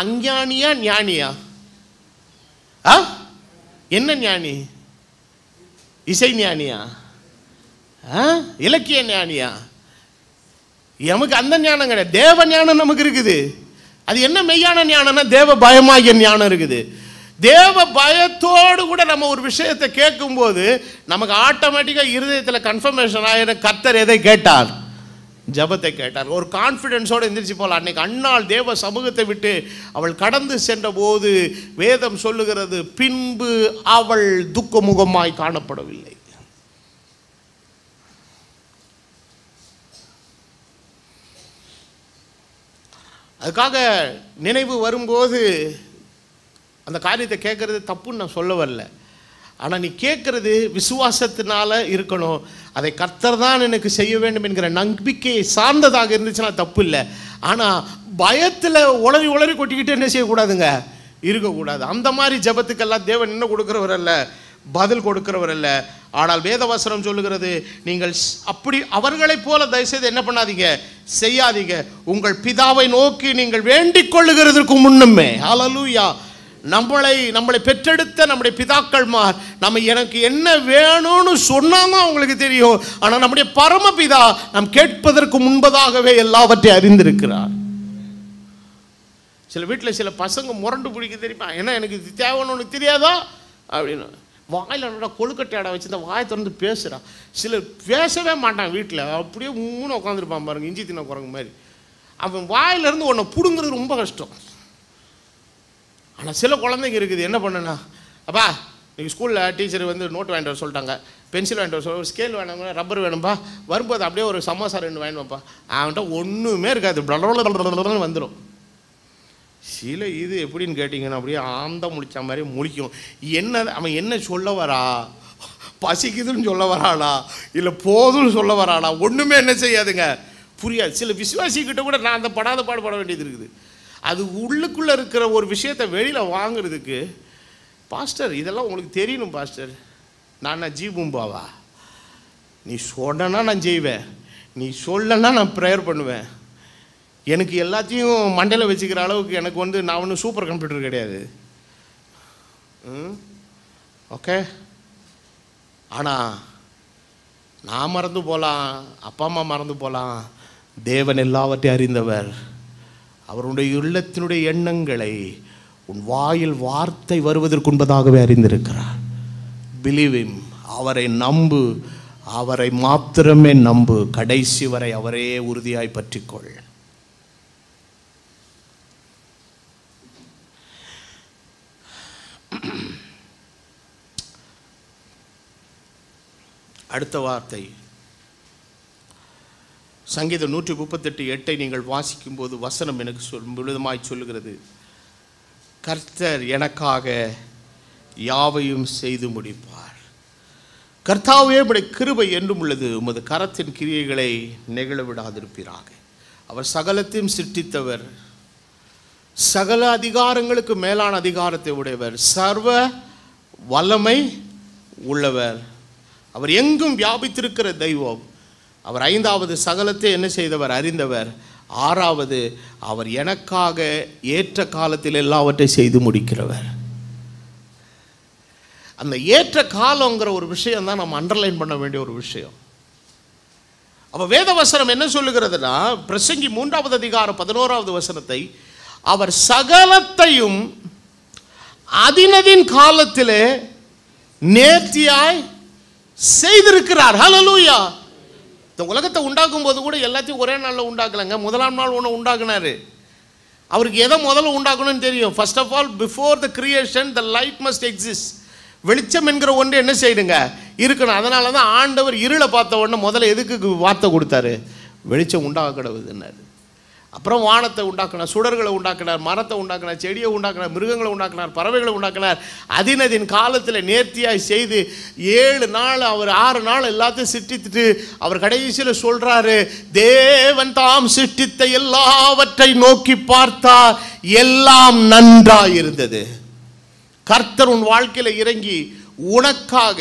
அஞ்ஞானியா ஞானியா? என்ன ஞானி? இசை ஞானியா? இலக்கிய ஞானியா? நமக்கு அந்த ஞானம் கிடையாது, தேவ ஞானம் நமக்கு இருக்குது. அது என்ன மெய்யான ஞானம்னா தேவ பயமாகிய ஞானம் இருக்குது. தேவ பயத்தோடு கூட நம்ம ஒரு விஷயத்தை கேட்கும்போது நமக்கு ஆட்டோமேட்டிக்காக இருதயத்தில் கன்ஃபர்மேஷன் ஆகிடும், கர்த்தர் எதை கேட்டார், ஜபத்தை கேட்டார். ஒரு கான்ஃபிடென்ஸோடு எந்திரிச்சு போகலாம். அன்னைக்கு அன்னாள் தேவ சமூகத்தை விட்டு அவள் கடந்து சென்ற போது வேதம் சொல்லுகிறது, பின்பு அவள் துக்கமுகமாய் காணப்படவில்லை. அதுக்காக நினைவு வரும்போது அந்த காரியத்தை கேட்கறது தப்புன்னு நான் சொல்ல வரல. ஆனால் நீ கேட்குறது விசுவாசத்தினால இருக்கணும். அதை கர்த்தர் தான் எனக்கு செய்ய வேண்டும் என்கிற நம்பிக்கையை சார்ந்ததாக இருந்துச்சுன்னா தப்பு இல்லை. ஆனால் பயத்தில் உளறி கொட்டிக்கிட்டு என்ன செய்யக்கூடாதுங்க, இருக்கக்கூடாது. அந்த மாதிரி ஜபத்துக்கெல்லாம் தேவன் என்ன கொடுக்குறவர் அல்ல, பதில் கொடுக்கிறவர் அல்ல. ஆனால் வேதவசனம் சொல்லுகிறது, நீங்கள் அப்படி அவர்களைப் போல தயவுசெய்து என்ன பண்ணாதீங்க, செய்யாதீங்க. உங்கள் பிதாவை நோக்கி நீங்கள் வேண்டிக் கொள்ளுகிறதுக்கு முன்னுமே, ஹல்லேலூயா, நம்மளை பெற்றெடுத்த நம்முடைய பிதாக்கள்மார் நம்ம எனக்கு என்ன வேணும்னு சொன்னாதான் அவங்களுக்கு தெரியும். ஆனால் நம்முடைய பரமபிதா நாம் கேட்பதற்கு முன்பதாகவே எல்லாவற்றையும் அறிந்திருக்கிறார். சில வீட்டில் சில பசங்க முரண்டு பிடிக்க தெரியுமா, ஏன்னா எனக்கு இது தேவைன்னு உனக்கு தெரியாதா அப்படின்னு வாயில் கொழுக்கட்டை அடை வச்சு இந்த வாயை திறந்து பேசுகிறான். சிலர் பேசவே மாட்டான் வீட்டில், அப்படியே மூணு உட்காந்துருப்பான் பாருங்க, இஞ்சி தின்ன குரங்கு மாதிரி. அவன் வாயிலிருந்து உன்னை பிடுங்கிறது ரொம்ப கஷ்டம். ஆனால் சில குழந்தைங்க இருக்குது, என்ன பண்ணுன்னா, அப்பா நீங்கள் ஸ்கூலில் டீச்சர் நோட்டு வாங்கிட்டு வர சொல்லிட்டாங்க, பென்சில் வாங்கிட்டு வர சொல்ல, ஸ்கேல் வேணுங்க, ரப்பர் வேணும்பா, வரும்போது அப்படியே ஒரு சமோசா 2 வாங்கிட்டு வாப்பா. அவன்கிட்ட ஒன்றுமே இருக்காது, வந்துடும். சில இது எப்படின்னு கேட்டிங்கன்னா அப்படியே ஆந்த முழிச்ச மாதிரி முழிக்கும். என்ன அவன் என்ன சொல்ல வரா, பசிக்குதுன்னு சொல்ல வரானா இல்லை போதும்னு சொல்ல வரானா ஒன்றுமே என்ன செய்யாதுங்க, புரியாது. சில விசுவாசிக்கிட்ட கூட நான் அந்த படாத பாடுபட வேண்டியது இருக்குது. அது உள்ளுக்குள்ளே இருக்கிற ஒரு விஷயத்தை வெளியில் வாங்குறதுக்கு, பாஸ்டர் இதெல்லாம் உங்களுக்கு தெரியணும் பாஸ்டர், நான் ஜீபூம்பாவா, நீ சொன்னா நான் செய்வேன், நீ சொல்லனா நான் ப்ரேயர் பண்ணுவேன், எனக்கு எல்லாத்தையும் மண்டையில் வச்சுக்கிற அளவுக்கு எனக்கு வந்து நான் ஒன்றும் சூப்பர் கம்ப்யூட்டர் கிடையாது. ஓகே, ஆனால் நான் மறந்து போகலாம், அப்பா அம்மா மறந்து போகலாம், தேவன் எல்லாவற்றையும் அறிந்தவர். அவருடைய உள்ளத்தினுடைய எண்ணங்களை உன் வாயில் வார்த்தை வருவதற்கு முன்பதாகவே அறிந்திருக்கிறார். பிலீவ் ஹிம், அவரை நம்பு, அவரை மாத்திரமே நம்பு, கடைசி வரை அவரே உறுதியாய் பற்றிக்கொள். அடுத்த வார்த்தை சங்கீதம் 138:8 நீங்கள் வாசிக்கும் போது வசனம் எனக்கு முழுவதுமாய் சொல்லுகிறது, கர்த்தர் எனக்காக யாவையும் செய்து முடிப்பார். கர்த்தாவே உம்முடைய கிருபை என்றும் உள்ளது, உமது கரத்தின் கிரியைகளை நெகிழ விடாதிருப்பீராக. அவர் சகலத்தையும் சிருஷ்டித்தவர், சகல அதிகாரங்களுக்கு மேலான அதிகாரத்தை உடையவர், சர்வ வல்லமை உள்ளவர், அவர் எங்கும் வியாபித்திருக்கிற தெய்வம். அவர் 5வது சகலத்தை என்ன செய்தவர், அறிந்தவர். 6வது அவர் எனக்காக ஏற்ற காலத்தில் எல்லாவற்றை செய்து முடிக்கிறவர். அந்த ஏற்ற காலங்கிற ஒரு விஷயம் தான் நம்ம அண்டர்லைன் பண்ண வேண்டிய ஒரு விஷயம். அப்போ வேதவசனம் என்ன சொல்லுகிறதுனா, பிரசங்கி 3வது அதிகாரம் 11வது வசனத்தை, அவர் சகலத்தையும் அதினதின் காலத்திலே நேர்த்தியாய் செய்திருக்கிறார். ஹல்லேலூயா. இந்த உலகத்தை உண்டாக்கும் போது கூட எல்லாத்தையும் ஒரே நாளில் உண்டாக்கலைங்க. முதலாம் நாள் ஒன்று உண்டாக்குனாரு. அவருக்கு எதை முதல்ல உண்டாக்கணும்னு தெரியும். First of all, before the creation the light must exist. வெளிச்சம் என்கிற ஒன்று என்ன செய்யுங்க, இருக்கணும். அதனால தான் ஆண்டவர் இருளை பார்த்த உடனே முதல்ல எதுக்கு வார்த்தை கொடுத்தாரு, வெளிச்சம் உண்டாக கிடவுதுன்னாரு. அப்புறம் வானத்தை உண்டாக்கினார், சுடர்களை உண்டாக்கினார், மரத்தை உண்டாக்கினார், செடியை உண்டாக்கினார், மிருகங்களை உண்டாக்கினார், பறவைகளை உண்டாக்கினார். அதினதின் காலத்தில் நேர்த்தியாய் செய்து 7 நாள், அவர் 6 நாள் எல்லாத்தையும் சிருஷ்டித்துட்டு அவர் கடைசியில் சொல்றாரு, தேவன் தாம் சிருஷ்டித்த எல்லாவற்றை நோக்கி பார்த்தார், எல்லாம் நன்றாய் இருந்தது. கர்த்தர் உன் வாழ்க்கையில் இறங்கி உனக்காக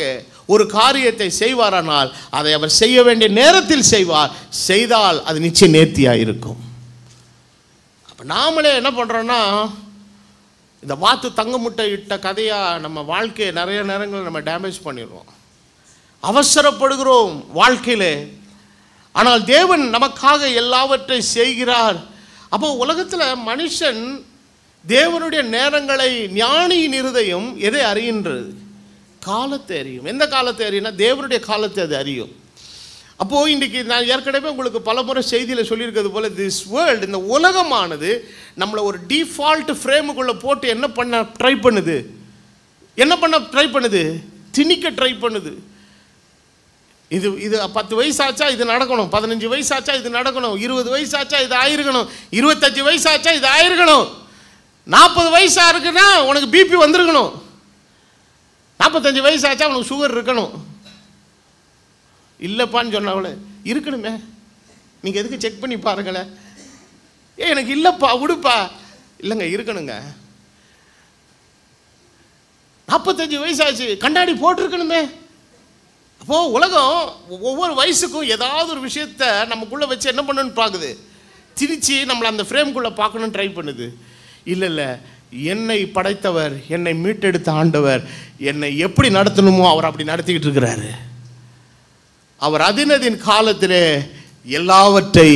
ஒரு காரியத்தை செய்வாரானால் அதை அவர் செய்ய வேண்டிய நேரத்தில் செய்வார். செய்தால் அது நிச்சயம் நேர்த்தியாக இருக்கும். அப்போ நாமளே என்ன பண்ணுறோன்னா, இந்த வாத்து தங்க முட்டை இட்ட கதையாக நம்ம வாழ்க்கையை நிறைய நேரங்களில் நம்ம டேமேஜ் பண்ணிடுவோம். அவசரப்படுகிறோம் வாழ்க்கையில். ஆனால் தேவன் நமக்காக எல்லாவற்றை செய்கிறார். அப்போ உலகத்தில் மனுஷன் தேவனுடைய நேரங்களை, ஞானியின் இருதயம் எதை அறிகின்றது, காலத்தை அறியும். எந்த காலத்தை அறியும்னா தேவனுடைய காலத்தை அது அறியும். அப்போது இன்றைக்கி நான் ஏற்கனவே உங்களுக்கு பல முறை செய்தியில் சொல்லியிருக்கிறது போல், திஸ் வேர்ல்டு, இந்த உலகமானது நம்மளை ஒரு டிஃபால்ட் ஃப்ரேமுக்குள்ளே போட்டு என்ன பண்ண ட்ரை பண்ணுது, திணிக்க ட்ரை பண்ணுது. இது 10 வயசாச்சா இது நடக்கணும், 15 வயசாச்சா இது நடக்கணும், 20 வயசாச்சா இது ஆயிருக்கணும், 25 வயசாச்சா இது ஆயிருக்கணும், 40 வயசா இருக்குன்னா உனக்கு பிபி வந்திருக்கணும், 45 வயசாச்சா உனக்கு சுகர் இருக்கணும். இல்லைப்பான்னு சொன்னவளே இருக்கணுமே, நீங்கள் எதுக்கு செக் பண்ணி பாருங்களேன். எனக்கு இல்லைப்பா விடுப்பா, இல்லைங்க இருக்கணுங்க. 45 வயசாச்சு, கண்ணாடி போட்டிருக்கணுமே. அப்போது உலகம் ஒவ்வொரு வயசுக்கும் ஏதாவது ஒரு விஷயத்த நமக்குள்ளே வச்சு என்ன பண்ணணும்னு பார்க்குது, திரிச்சு நம்மளை அந்த ஃப்ரேம்குள்ளே பார்க்கணுன்னு ட்ரை பண்ணுது. இல்லை, என்னை படைத்தவர், என்னை மீட்டெடுத்த ஆண்டவர் என்னை எப்படி நடத்தணுமோ அவர் அப்படி நடத்திக்கிட்டு இருக்கிறாரு. அவர் அதினதின் காலத்திலே எல்லாவற்றை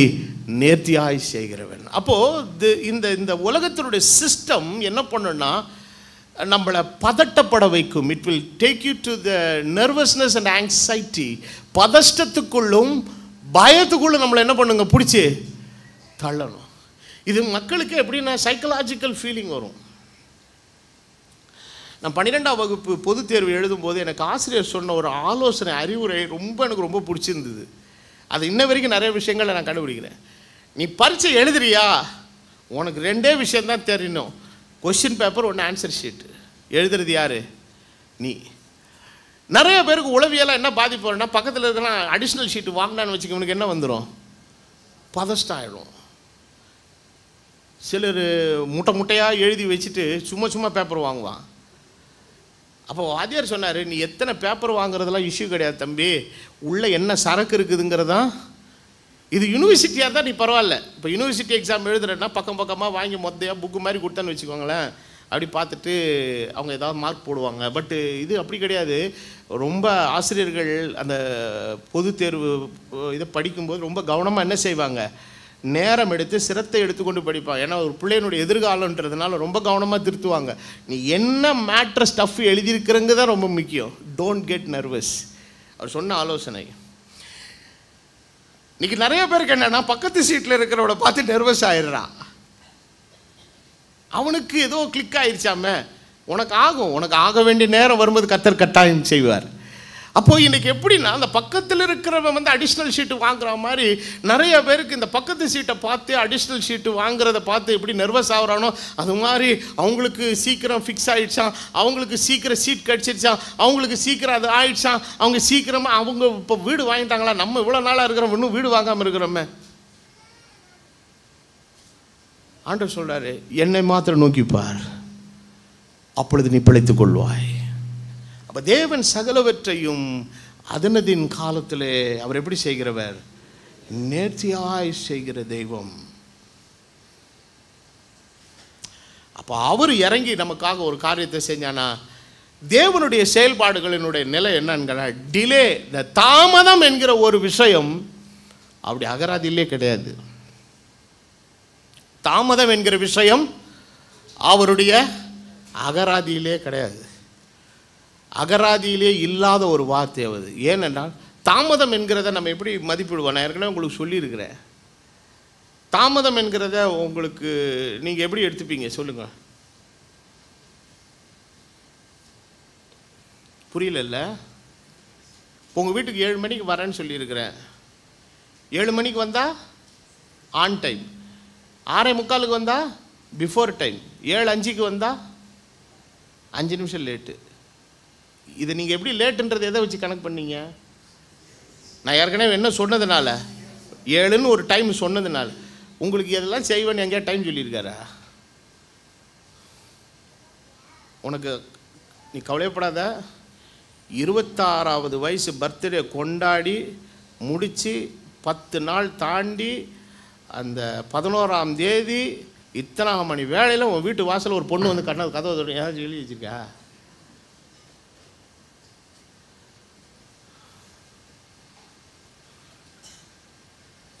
நேர்த்தியாய் செய்கிறவன். அப்போது இந்த உலகத்தினுடைய சிஸ்டம் என்ன பண்ணுன்னா நம்மளை பதட்டப்பட வைக்கும். It will take you to the nervousness and anxiety. பதஷ்டத்துக்குள்ளும் பயத்துக்குள்ளும் நம்மளை என்ன பண்ணுங்க, பிடிச்சி தள்ளணும். இது மக்களுக்கு எப்படின்னா சைக்கலாஜிக்கல் ஃபீலிங் வரும். நான் 12ஆம் வகுப்பு பொதுத் தேர்வு எழுதும்போது எனக்கு ஆசிரியர் சொன்ன ஒரு ஆலோசனை, அறிவுரை எனக்கு ரொம்ப பிடிச்சிருந்தது. அது இன்ன வரைக்கும் நிறைய விஷயங்களை நான் கண்டுபிடிக்கிறேன். நீ பரீட்சை எழுதுறியா, உனக்கு 2 விஷயந்தான் தெரியணும், கொஸ்டின் பேப்பர், ஒன்று ஆன்சர் ஷீட். எழுதுறது யார், நீ. நிறைய பேருக்கு உளவியெல்லாம் என்ன பாதிப்பு வரும்னா, பக்கத்தில் இருக்கலாம் அடிஷ்னல் ஷீட்டு வாங்கினான்னு வச்சுக்க, இவனுக்கு என்ன வந்துடும், பதஷ்டம் ஆகிடும். சிலர் முட்டையாக எழுதி வச்சுட்டு சும்மா பேப்பர் வாங்குவான். அப்போ வாத்தியார் சொன்னார், நீ எத்தனை பேப்பர் வாங்குறதெல்லாம் இஷ்யூ கிடையாது தம்பி, உள்ளே என்ன சரக்கு இருக்குதுங்கிறதான். இது யூனிவர்சிட்டியாக இருந்தால் நீ பரவாயில்ல. இப்போ யூனிவர்சிட்டி எக்ஸாம் எழுதுறேன்னா பக்கமாக வாங்கி மொத்தையாக புக்கு மாதிரி கொடுத்தான்னு வச்சுக்கோங்களேன், அப்படி பார்த்துட்டு அவங்க ஏதாவது மார்க் போடுவாங்க. பட்டு இது அப்படி கிடையாது. ரொம்ப ஆசிரியர்கள் அந்த பொது தேர்வு இதை படிக்கும்போது ரொம்ப கவனமாக என்ன செய்வாங்க, நேரம் எடுத்து சிரத்தை எடுத்துக்கொண்டு படிப்பாங்க. ஏன்னா ஒரு பிள்ளையினுடைய எதிர்காலன்றதுனால ரொம்ப கவனமாக திருத்துவாங்க. நீ என்ன மேட்ரு ஸ்டஃப் எழுதியிருக்கிறங்க தான் ரொம்ப முக்கியம். Don't get nervous. அவர் சொன்ன ஆலோசனை. இன்னைக்கு நிறைய பேருக்கு என்னன்னா, பக்கத்து சீட்டில் இருக்கிறவனை பார்த்து நர்வஸ் ஆயிடுறான். அவனுக்கு ஏதோ கிளிக் ஆயிடுச்சாமே. உனக்கு ஆக வேண்டிய நேரம் வரும்போது கர்த்தர் கட்டாயம் செய்வார். அப்போது இன்றைக்கி எப்படின்னா, அந்த பக்கத்தில் இருக்கிறவன் வந்து அடிஷ்னல் ஷீட்டு வாங்குற மாதிரி நிறைய பேருக்கு இந்த பக்கத்து சீட்டை பார்த்து அடிஷ்னல் ஷீட்டு வாங்குறத பார்த்து எப்படி நர்வஸ் ஆகுறானோ, அது மாதிரி அவங்களுக்கு சீக்கிரம் ஃபிக்ஸ் ஆகிடுச்சான், அவங்களுக்கு சீக்கிரம் சீட் கிடச்சிருச்சான், அவங்களுக்கு சீக்கிரம் அது ஆயிடுச்சான், அவங்க சீக்கிரமாக அவங்க இப்போ வீடு வாங்கிட்டாங்களா, நம்ம இவ்வளோ நாளாக இருக்கிறோம் இன்னும் வீடு வாங்காமல் இருக்கிறோமே. ஆண்டவர் சொல்கிறாரு, என்னை மாத்திரம் நோக்கிப்பார், அப்பொழுது நீ பிழைத்துக் கொள்வாய். அப்போ தேவன் சகலவற்றையும் அதனதின் காலத்திலே அவர் எப்படி செய்கிறவர், நேர்த்தியாய் செய்கிற தெய்வம். அப்போ அவர் இறங்கி நமக்காக ஒரு காரியத்தை செஞ்சானா, தேவனுடைய செயல்பாடுகளினுடைய நிலை என்னன்னு, டிலே, இந்த தாமதம் என்கிற ஒரு விஷயம் அப்படி அகராதியிலே கிடையாது. தாமதம் என்கிற விஷயம் அவருடைய அகராதியிலே கிடையாது. அகராதியிலே இல்லாத ஒரு வார்த்தை அது. ஏனென்றால் தாமதம் என்கிறத நம்ம எப்படி மதிப்பிடுவோம், நான் ஏற்கனவே உங்களுக்கு சொல்லியிருக்கிறேன். தாமதம் என்கிறத உங்களுக்கு நீங்கள் எப்படி எடுத்துப்பீங்க சொல்லுங்கள்? புரியல. உங்கள் வீட்டுக்கு 7 மணிக்கு வரேன்னு சொல்லியிருக்கிறேன். 7 மணிக்கு வந்தால் ஆன் டைம், 6:45 வந்தால் பிஃபோர் டைம், 7:05 வந்தால் 5 நிமிஷம் லேட்டு. இது நீங்கள் எப்படி லேட்டுன்றது எதை வச்சு கணக்கு பண்ணீங்க? நான் ஏற்கனவே என்ன சொன்னதுனால, 7ன்னு ஒரு டைம் சொன்னதுனால உங்களுக்கு எதெல்லாம் செய்வேன்னு எங்கேயா டைம் சொல்லியிருக்காரா? உனக்கு நீ கவலைப்படாத, 26வது வயசு பர்த்டே கொண்டாடி முடித்து 10 நாள் தாண்டி அந்த 11ஆம் தேதி இத்தனாம் மணி வேளையில் உன் வீட்டு வாசலில் ஒரு பொண்ணு வந்து கதவை ஏதாச்சும் எழுதி வச்சிருக்கா?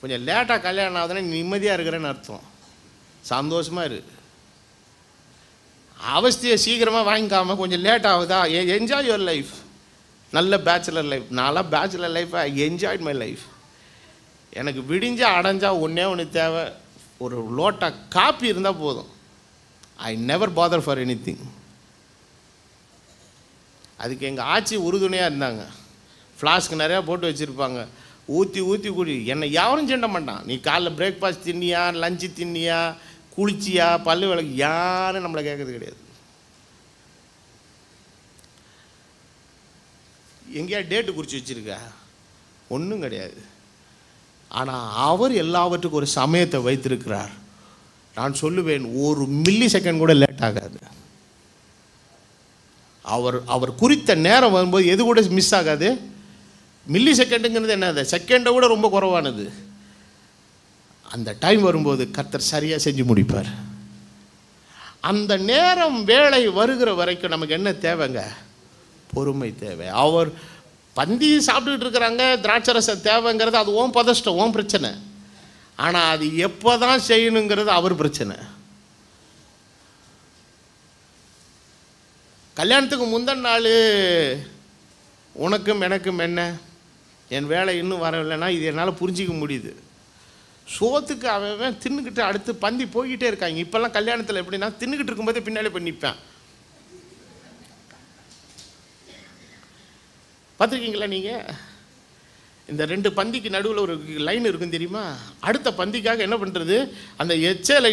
கொஞ்சம் லேட்டாக கல்யாணம் ஆகுதுன்னா நிம்மதியாக இருக்கிறேன்னு அர்த்தம். சந்தோஷமாக இரு. அவஸ்தையை சீக்கிரமாக வாங்கிக்காமல் கொஞ்சம் லேட் ஆகுதா, என்ஜாய் யுவர் லைஃப். நல்ல பேச்சுலர் லைஃப். நான்லாம் bachelor life I enjoyed my life. எனக்கு விடிஞ்சா அடைஞ்சா ஒன்று தேவை, ஒரு லோட்டா காப்பி இருந்தால் போதும். I never father for any thing. அதுக்கு எங்கள் ஆட்சி உறுதுணையாக இருந்தாங்க. ஃப்ளாஸ்க்கு நிறையா போட்டு வச்சுருப்பாங்க, ஊற்றி குடி. என்னை யாரும் செண்ட மாட்டான். நீ காலைல பிரேக்ஃபாஸ்ட் தின்னியா, லஞ்சு தின்னியா, குளிச்சியா, பல்லு விளக்கு, யாரும் நம்மளை கேட்கறது கிடையாது. எங்கேயா டேட்டு குறித்து வச்சுருக்கா? ஒன்றும் கிடையாது. ஆனால் அவர் எல்லாவற்றுக்கும் ஒரு சமயத்தை வைத்திருக்கிறார். நான் சொல்லுவேன், ஒரு மில்லி செகண்ட் கூட லேட் ஆகாது. அவர் குறித்த நேரம் வரும்போது எது கூட மிஸ் ஆகாது. மில்லி செகண்டுங்கிறது என்னது, செகண்டை விட ரொம்ப குறைவானது. அந்த டைம் வரும்போது கர்த்தர் சரியாக செஞ்சு முடிப்பார். அந்த நேரம் வேலை வருகிற வரைக்கும் நமக்கு என்ன தேவைங்க? பொறுமை தேவை. அவர் பந்தி சாப்பிட்டுக்கிட்டு இருக்கிறாங்க, திராட்சரசம் தேவைங்கிறது அது ஓம் பதஷ்டம், ஓம் பிரச்சனை. ஆனால் அது எப்போ தான் செய்யணுங்கிறது அவர் பிரச்சனை. கல்யாணத்துக்கு முந்தின நாள் உனக்கும் எனக்கும் என்ன, என் வேலை இன்னும் வரவில்லைன்னா இது என்னால் புரிஞ்சிக்க முடியுது. சோத்துக்கு அவன் தின்னுக்கிட்டு அடுத்து பந்தி போய்கிட்டே இருக்காங்க. இப்போல்லாம் கல்யாணத்தில் எப்படின்னா, தின்னுக்கிட்டு இருக்கும்போதே பின்னாலே போய் நிற்பேன். பார்த்துருக்கீங்களா நீங்கள்? இந்த 2 பந்திக்கு நடுவில் ஒரு லைன் இருக்கும் தெரியுமா? அடுத்த பந்திக்காக என்ன பண்ணுறது, அந்த எச்சலை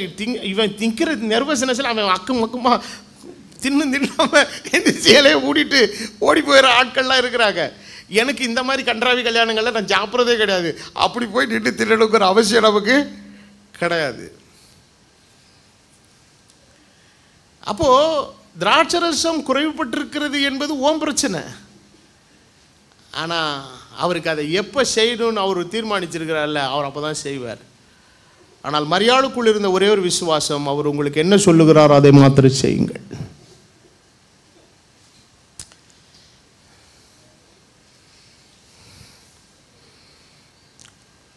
இவன் திங்கிற நெர்வஸ்னஸில் அவன் அக்கம் பக்கமாக தின்னாமல் இந்த சேலையை மூடிட்டு ஓடி போயிடுற ஆட்கள்லாம் இருக்கிறாங்க. எனக்கு இந்த மாதிரி கன்றாவி கல்யாணங்களில் நான் சாப்பிட்றதே கிடையாது. அப்படி போய் நின்று தின்னணுங்கிற அவசியம் நமக்கு கிடையாது. அப்போது திராட்சரசம் குறைவுபட்டிருக்கிறது என்பது ஓம் பிரச்சனை. ஆனால் அவருக்கு அதை எப்போ செய்யணும்னு அவர் தீர்மானிச்சிருக்கிறார்ல, அவர் அப்போ தான் செய்வார். ஆனால் மரியாளுக்குள் இருந்த ஒரே ஒரு விசுவாசம், அவர் உங்களுக்கு என்ன சொல்லுகிறாரோ அதை மாத்திரம் செய்யுங்கள்.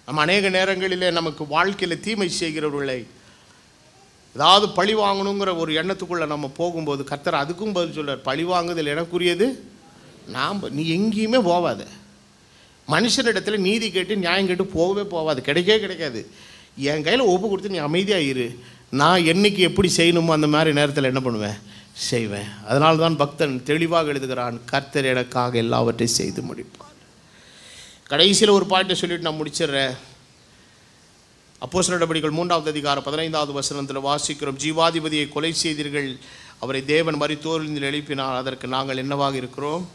நம்ம அநேக நேரங்களிலே நமக்கு வாழ்க்கையில் தீமை செய்கிறவர்களை ஏதாவது பழி வாங்கணுங்கிற ஒரு எண்ணத்துக்குள்ளே நம்ம போகும்போது கர்த்தர் அதுக்கும் பதில் சொல்றார். பழி வாங்குதல் எனக்குரியது, நீ எங்கேயுமே போவாத. மனுஷனிடத்தில் நீதி கேட்டு நியாயம் கேட்டு போகவே போவாது, கிடைக்கவே கிடைக்காது. என் கையில் ஒப்பு கொடுத்து நீ அமைதியாக இரு, நான் என்னைக்கு எப்படி செய்யணுமோ அந்த மாதிரி நேரத்தில் என்ன பண்ணுவேன், செய்வேன். அதனால தான் பக்தன் தெளிவாக எழுதுகிறான், கர்த்தர் எனக்காக எல்லாவற்றையும் செய்து முடிப்பார். கடைசியில் ஒரு பாயிண்ட்டை சொல்லிட்டு நான் முடிச்சிடுறேன். அப்போஸ்தலர் நடபடிகள் 3ஆம் அதிகாரம் 15வது வசனத்தில் வாசிக்கிறோம், ஜீவாதிபதியை கொலை செய்தீர்கள், அவரை தேவன் மரித்தோரிலிருந்து எழுப்பினார், அதற்கு நாங்கள் என்னவாக இருக்கிறோம்,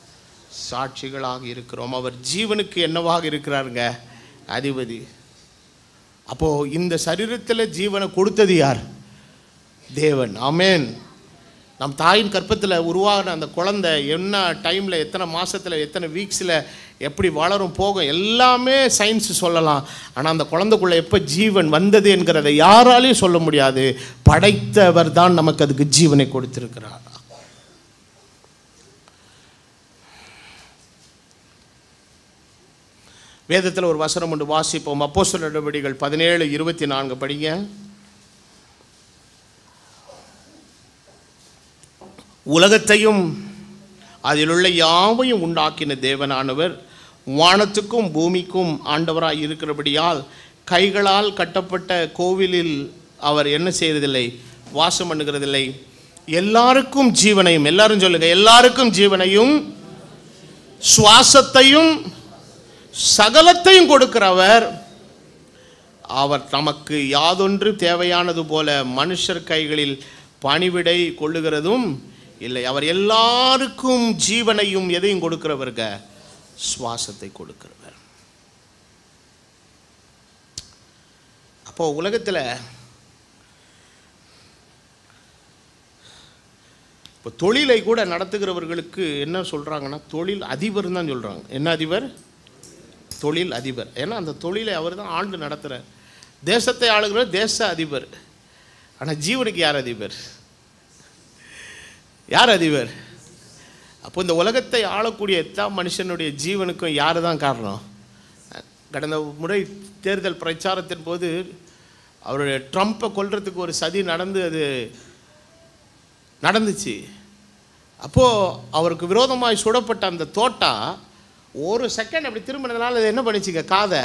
சாட்சிகளாக இருக்கிறோம். அவர் ஜீவனுக்கு என்னவாக இருக்கிறாருங்க, அதிபதி. அப்போது இந்த சரீரத்தில் ஜீவனை கொடுத்தது யார், தேவன். ஆமென். நம் தாயின் கற்பத்தில் உருவாகின அந்த குழந்தை என்ன டைமில், எத்தனை மாதத்தில், எத்தனை வீக்ஸில் எப்படி வளரும் போகும் எல்லாமே சயின்ஸ் சொல்லலாம். ஆனால் அந்த குழந்தைக்குள்ளே எப்போ ஜீவன் வந்தது என்கிறதை யாராலையும் சொல்ல முடியாது. படைத்தவர் தான் நமக்கு அதுக்கு ஜீவனை கொடுத்திருக்கிறார். வேதத்தில் ஒரு வசனம் ஒன்று வாசிப்போம். அப்போஸ்தலர் நடபடிகள் 17:24 படிங்க. உலகத்தையும் அதிலுள்ள யாவையும் உண்டாக்கின தேவனானவர் வானத்துக்கும் பூமிக்கும் ஆண்டவராய் இருக்கிறபடியால் கைகளால் கட்டப்பட்ட கோவிலில் அவர் என்ன செய்யறதில்லை, வாசம் பண்ணுகிறதில்லை. எல்லாருக்கும் ஜீவனையும், எல்லாரும் சொல்லுங்க, எல்லாருக்கும் ஜீவனையும் சுவாசத்தையும் சகலத்தையும் கொடுக்கிறவர். அவர் நமக்கு யாதொன்று தேவையானது போல மனுஷர் கைகளில் பணிவிடை கொள்ளுகிறதும் இல்லை. அவர் எல்லாருக்கும் ஜீவனையும் எதையும் கொடுக்கிறவர்க, சுவாசத்தை கொடுக்கிறவர். அப்போ உலகத்தில் இப்போ தொழிலை கூட நடத்துகிறவர்களுக்கு என்ன சொல்கிறாங்கன்னா, தொழில் அதிபர் தான் சொல்கிறாங்க. என்ன அதிபர், தொழில் அதிபர். ஏன்னா அந்த தொழிலை அவர் தான் ஆண்டு நடத்துகிறார். தேசத்தை ஆளுகிற தேச அதிபர். ஆனால் ஜீவனுக்கு யார் அதிபர், யார் அதிபர்? அப்போ இந்த உலகத்தை ஆளக்கூடிய எல்லா மனுஷனுடைய ஜீவனுக்கும் யார் தான் காரணம்? கடந்த முறை தேர்தல் பிரச்சாரத்தின் போது அவருடைய ட்ரம்ப்பை கொல்றதுக்கு ஒரு சதி நடந்துச்சு. அப்போது அவருக்கு விரோதமாய் சுடப்பட்ட அந்த தோட்டா ஒரு செகண்ட் அப்படி திரும்பினதுனால அது என்ன பண்ணிச்சுங்க, காதை.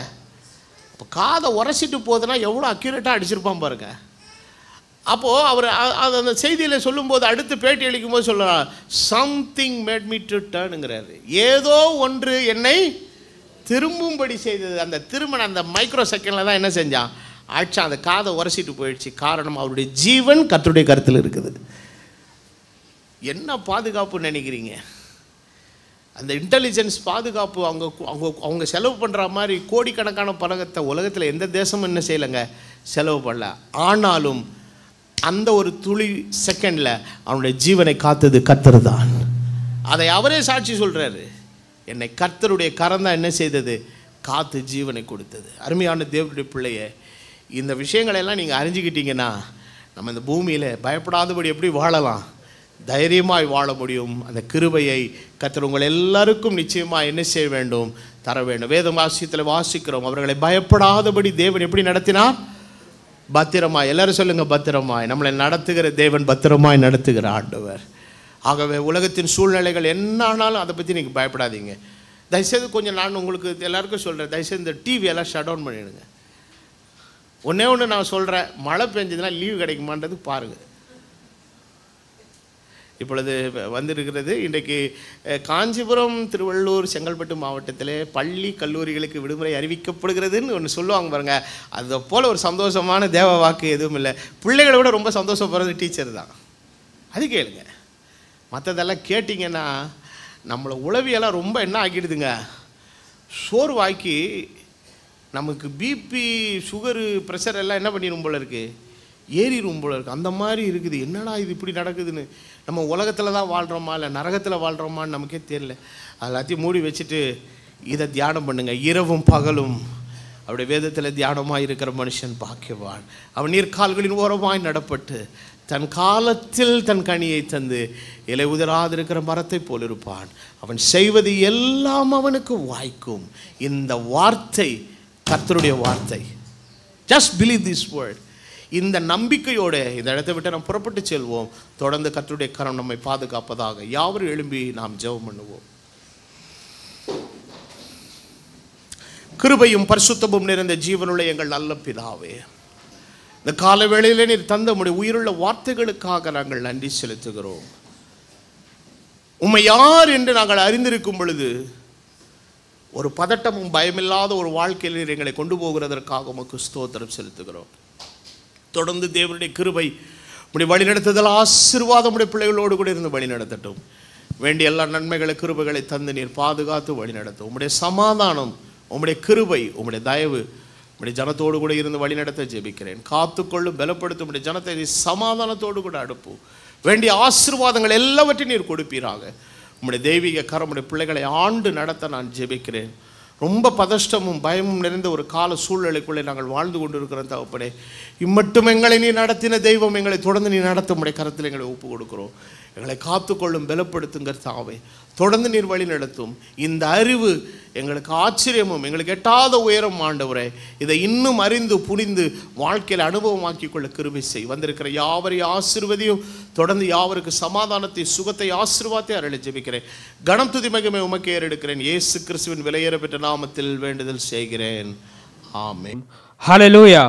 அப்போ காதை உரசிட்டு போகுதுன்னா எவ்வளோ அக்யூரேட்டாக அடிச்சிருப்பான் பாருங்க. அப்போது அவர் அந்த செய்தியில் சொல்லும்போது, அடுத்து பேட்டி அளிக்கும்போது சொல்லலாம், சம்திங் மேட் மீ டு டர்னுங்கிறாரு. ஏதோ ஒன்று என்னை திரும்பும்படி செய்தது. அந்த திருமண அந்த மைக்ரோ செகண்டில் தான் என்ன செஞ்சான், ஆச்சா அந்த காதை உரசிட்டு போயிடுச்சு. காரணம், அவருடைய ஜீவன் கர்த்தருடைய கருத்தில் இருக்குது. என்ன பாதுகாப்புன்னு நினைக்கிறீங்க? அந்த இன்டெலிஜென்ஸ் பாதுகாப்பு அவங்க செலவு பண்ணுற மாதிரி கோடிக்கணக்கான பணத்தை உலகத்தில் எந்த தேசமும் என்ன செய்யலைங்க, செலவு பண்ணல. ஆனாலும் அந்த ஒரு துளி செகண்டில் அவனுடைய ஜீவனை காத்தது கர்த்தர் தான். அதை அவரே சாட்சி சொல்கிறாரு, என்னை கர்த்தருடைய கரம் தான் என்ன செய்தது, காத்து ஜீவனை கொடுத்தது. அருமையான தேவனுடைய பிள்ளையே, இந்த விஷயங்களெல்லாம் நீங்கள் அறிஞ்சிக்கிட்டீங்கன்னா நம்ம இந்த பூமியில் பயப்படாதபடி எப்படி வாழலாம், தைரியமாய் வாழ முடியும். அந்த கிருபையை கர்த்தர் உங்கள் எல்லாருக்கும் நிச்சயமாக என்ன செய்ய வேண்டும், தர வேண்டும். வேத வாசியத்தில் வாசிக்கிறோம், அவர்களை பயப்படாதபடி தேவன் எப்படி நடத்தினார், பத்திரமாய். எல்லாரும் சொல்லுங்கள், பத்திரமாய். நம்மளை நடத்துகிற தேவன் பத்திரமாய் நடத்துகிற ஆண்டவர். ஆகவே உலகத்தின் சூழ்நிலைகள் என்ன ஆனாலும் அதை பற்றி நீங்கள் பயப்படாதீங்க. தயவுசெய்து கொஞ்சம் நான் உங்களுக்கு எல்லாருக்கும் சொல்கிறேன், தயவுசெய்து இந்த டிவியெல்லாம் ஷட் டவுன் பண்ணிவிடுங்க. ஒன்றே ஒன்று நான் சொல்கிறேன், மழை பெஞ்சதுன்னா லீவு கிடைக்குமான்றது பாருங்கள். இப்பொழுது வந்திருக்கிறது, இன்றைக்கு காஞ்சிபுரம், திருவள்ளூர், செங்கல்பட்டு மாவட்டத்தில் பள்ளி கல்லூரிகளுக்கு விடுமுறை அறிவிக்கப்படுகிறதுன்னு ஒன்று சொல்லுவாங்க பாருங்கள். அதை போல் ஒரு சந்தோஷமான தேவ வாக்கு எதுவும் இல்லை. பிள்ளைகளை விட ரொம்ப சந்தோஷப்படுறது டீச்சர் தான். அது கேளுங்க. மற்றதெல்லாம் கேட்டிங்கன்னா நம்மளை உளவியெல்லாம் ரொம்ப என்ன ஆக்கிடுதுங்க, சோர்வாக்கி நமக்கு பிபி சுகரு ப்ரெஷர் எல்லாம் என்ன பண்ணிடும் போல இருக்குது, ஏறிடும் போல இருக்குது. அந்த மாதிரி இருக்குது. என்னடா இது இப்படி நடக்குதுன்னு. நம்ம உலகத்தில் தான் வாழ்கிறோமா இல்லை நரகத்தில் வாழ்கிறோமான்னு நமக்கே தெரியல. எல்லாத்தையும் மூடி வச்சுட்டு இதை தியானம் பண்ணுங்கள். இரவும் பகலும் அவருடைய வேதத்தில் தியானமாக இருக்கிற மனுஷன் பாக்கியவான். அவன் நீர்க்கால்களின் ஓரமாய் நடப்பட்டு தன் காலத்தில் தன் கனியை தந்து இலை உதிராதிருக்கிற மரத்தை போல் இருப்பான். அவன் செய்வது எல்லாம் அவனுக்கு வாய்க்கும். இந்த வார்த்தை கர்த்தருடைய வார்த்தை. Just believe this word. இந்த நம்பிக்கையோடு இந்த இடத்தை விட்டு நாம் புறப்பட்டு செல்வோம். தொடர்ந்து கர்த்தருடைய கரம் நம்மை பாதுகாப்பதாக. யாவரும் எழும்பி நாம் ஜெபம் பண்ணுவோம். கிருபையும் பரிசுத்தமும் நிறைந்த ஜீவனுள்ள எங்கள் நல்ல பிதாவே, இந்த கால வேளையிலே நீர் தந்த உம்முடைய உயிருள்ள வார்த்தைகளுக்காக நாங்கள் நன்றி செலுத்துகிறோம். உம்மை யார் என்று நாங்கள் அறிந்திருக்கும் பொழுது ஒரு பதட்டமும் பயமில்லாத ஒரு வாழ்க்கையில் நீர் எங்களை கொண்டு போகிறதற்காக உமக்கு ஸ்தோத்திரம் செலுத்துகிறோம். தொடர்ந்து தேவனுடைய கிருபை உம்முடைய வழிநடத்துதல் ஆசீர்வாதம் உம்முடைய பிள்ளைகளோடு கூட இருந்து வழிநடத்தட்டும். வேண்டிய எல்லா நன்மைகளை கிருபைகளை தந்து நீர் பாதுகாத்து வழிநடத்தும். உம்முடைய சமாதானம், உம்முடைய கிருபை, உம்முடைய தயவு உம்முடைய ஜனத்தோடு கூட இருந்து வழிநடத்த ஜெபிக்கிறேன். காத்துக்கொள்ளும், பலப்படுத்தும் உம்முடைய ஜனத்தை நீர் சமாதானத்தோடு கூட அனுப்பும். வேண்டிய ஆசீர்வாதங்கள் எல்லாவற்றையும் நீர் கொடுப்பீராக. உம்முடைய தெய்வீக கரம் உம்முடைய பிள்ளைகளை ஆண்டு நடத்த நான் ஜெபிக்கிறேன். ரொம்ப பதஷ்டமும் பயமும் நிறைந்த ஒரு கால சூழ்நிலைக்குள்ளே நாங்கள் வாழ்ந்து கொண்டிருக்கிறோம் தகப்பனே. இம்மட்டும் எங்களை நீ நடத்தின தெய்வம், எங்களை தொடர்ந்து நீ நடத்த உம்முடைய கரத்தில் எங்களை ஒப்பு கொடுக்கிறோம். எங்களை காத்துக்கொள்ளும், பலப்படுத்துங்கிற தாவே தொடர்ந்து நீர் வழி நடத்தும். இந்த அறிவு எங்களுக்கு ஆச்சரியமும் எங்களுக்கு எட்டாத உயரம் ஆண்டவரே. இதை இன்னும் அறிந்து புரிந்து வாழ்க்கையில் அனுபவமாக்கி கொள்ள கிருபை செய். வந்திருக்கிற யாவரையும் ஆசீர்வதியும். தொடர்ந்து யாவருக்கு சமாதானத்தை, சுகத்தை, ஆசீர்வாதத்தை அருளை ஜெபிக்கிறேன். கனம் துதி மகிமை உமக்கு ஏறெடுக்கிறேன். இயேசு கிறிஸ்துவின் விலையேற பெற்ற நாமத்தில் வேண்டுதல் செய்கிறேன். ஆமென். ஹல்லேலூயா.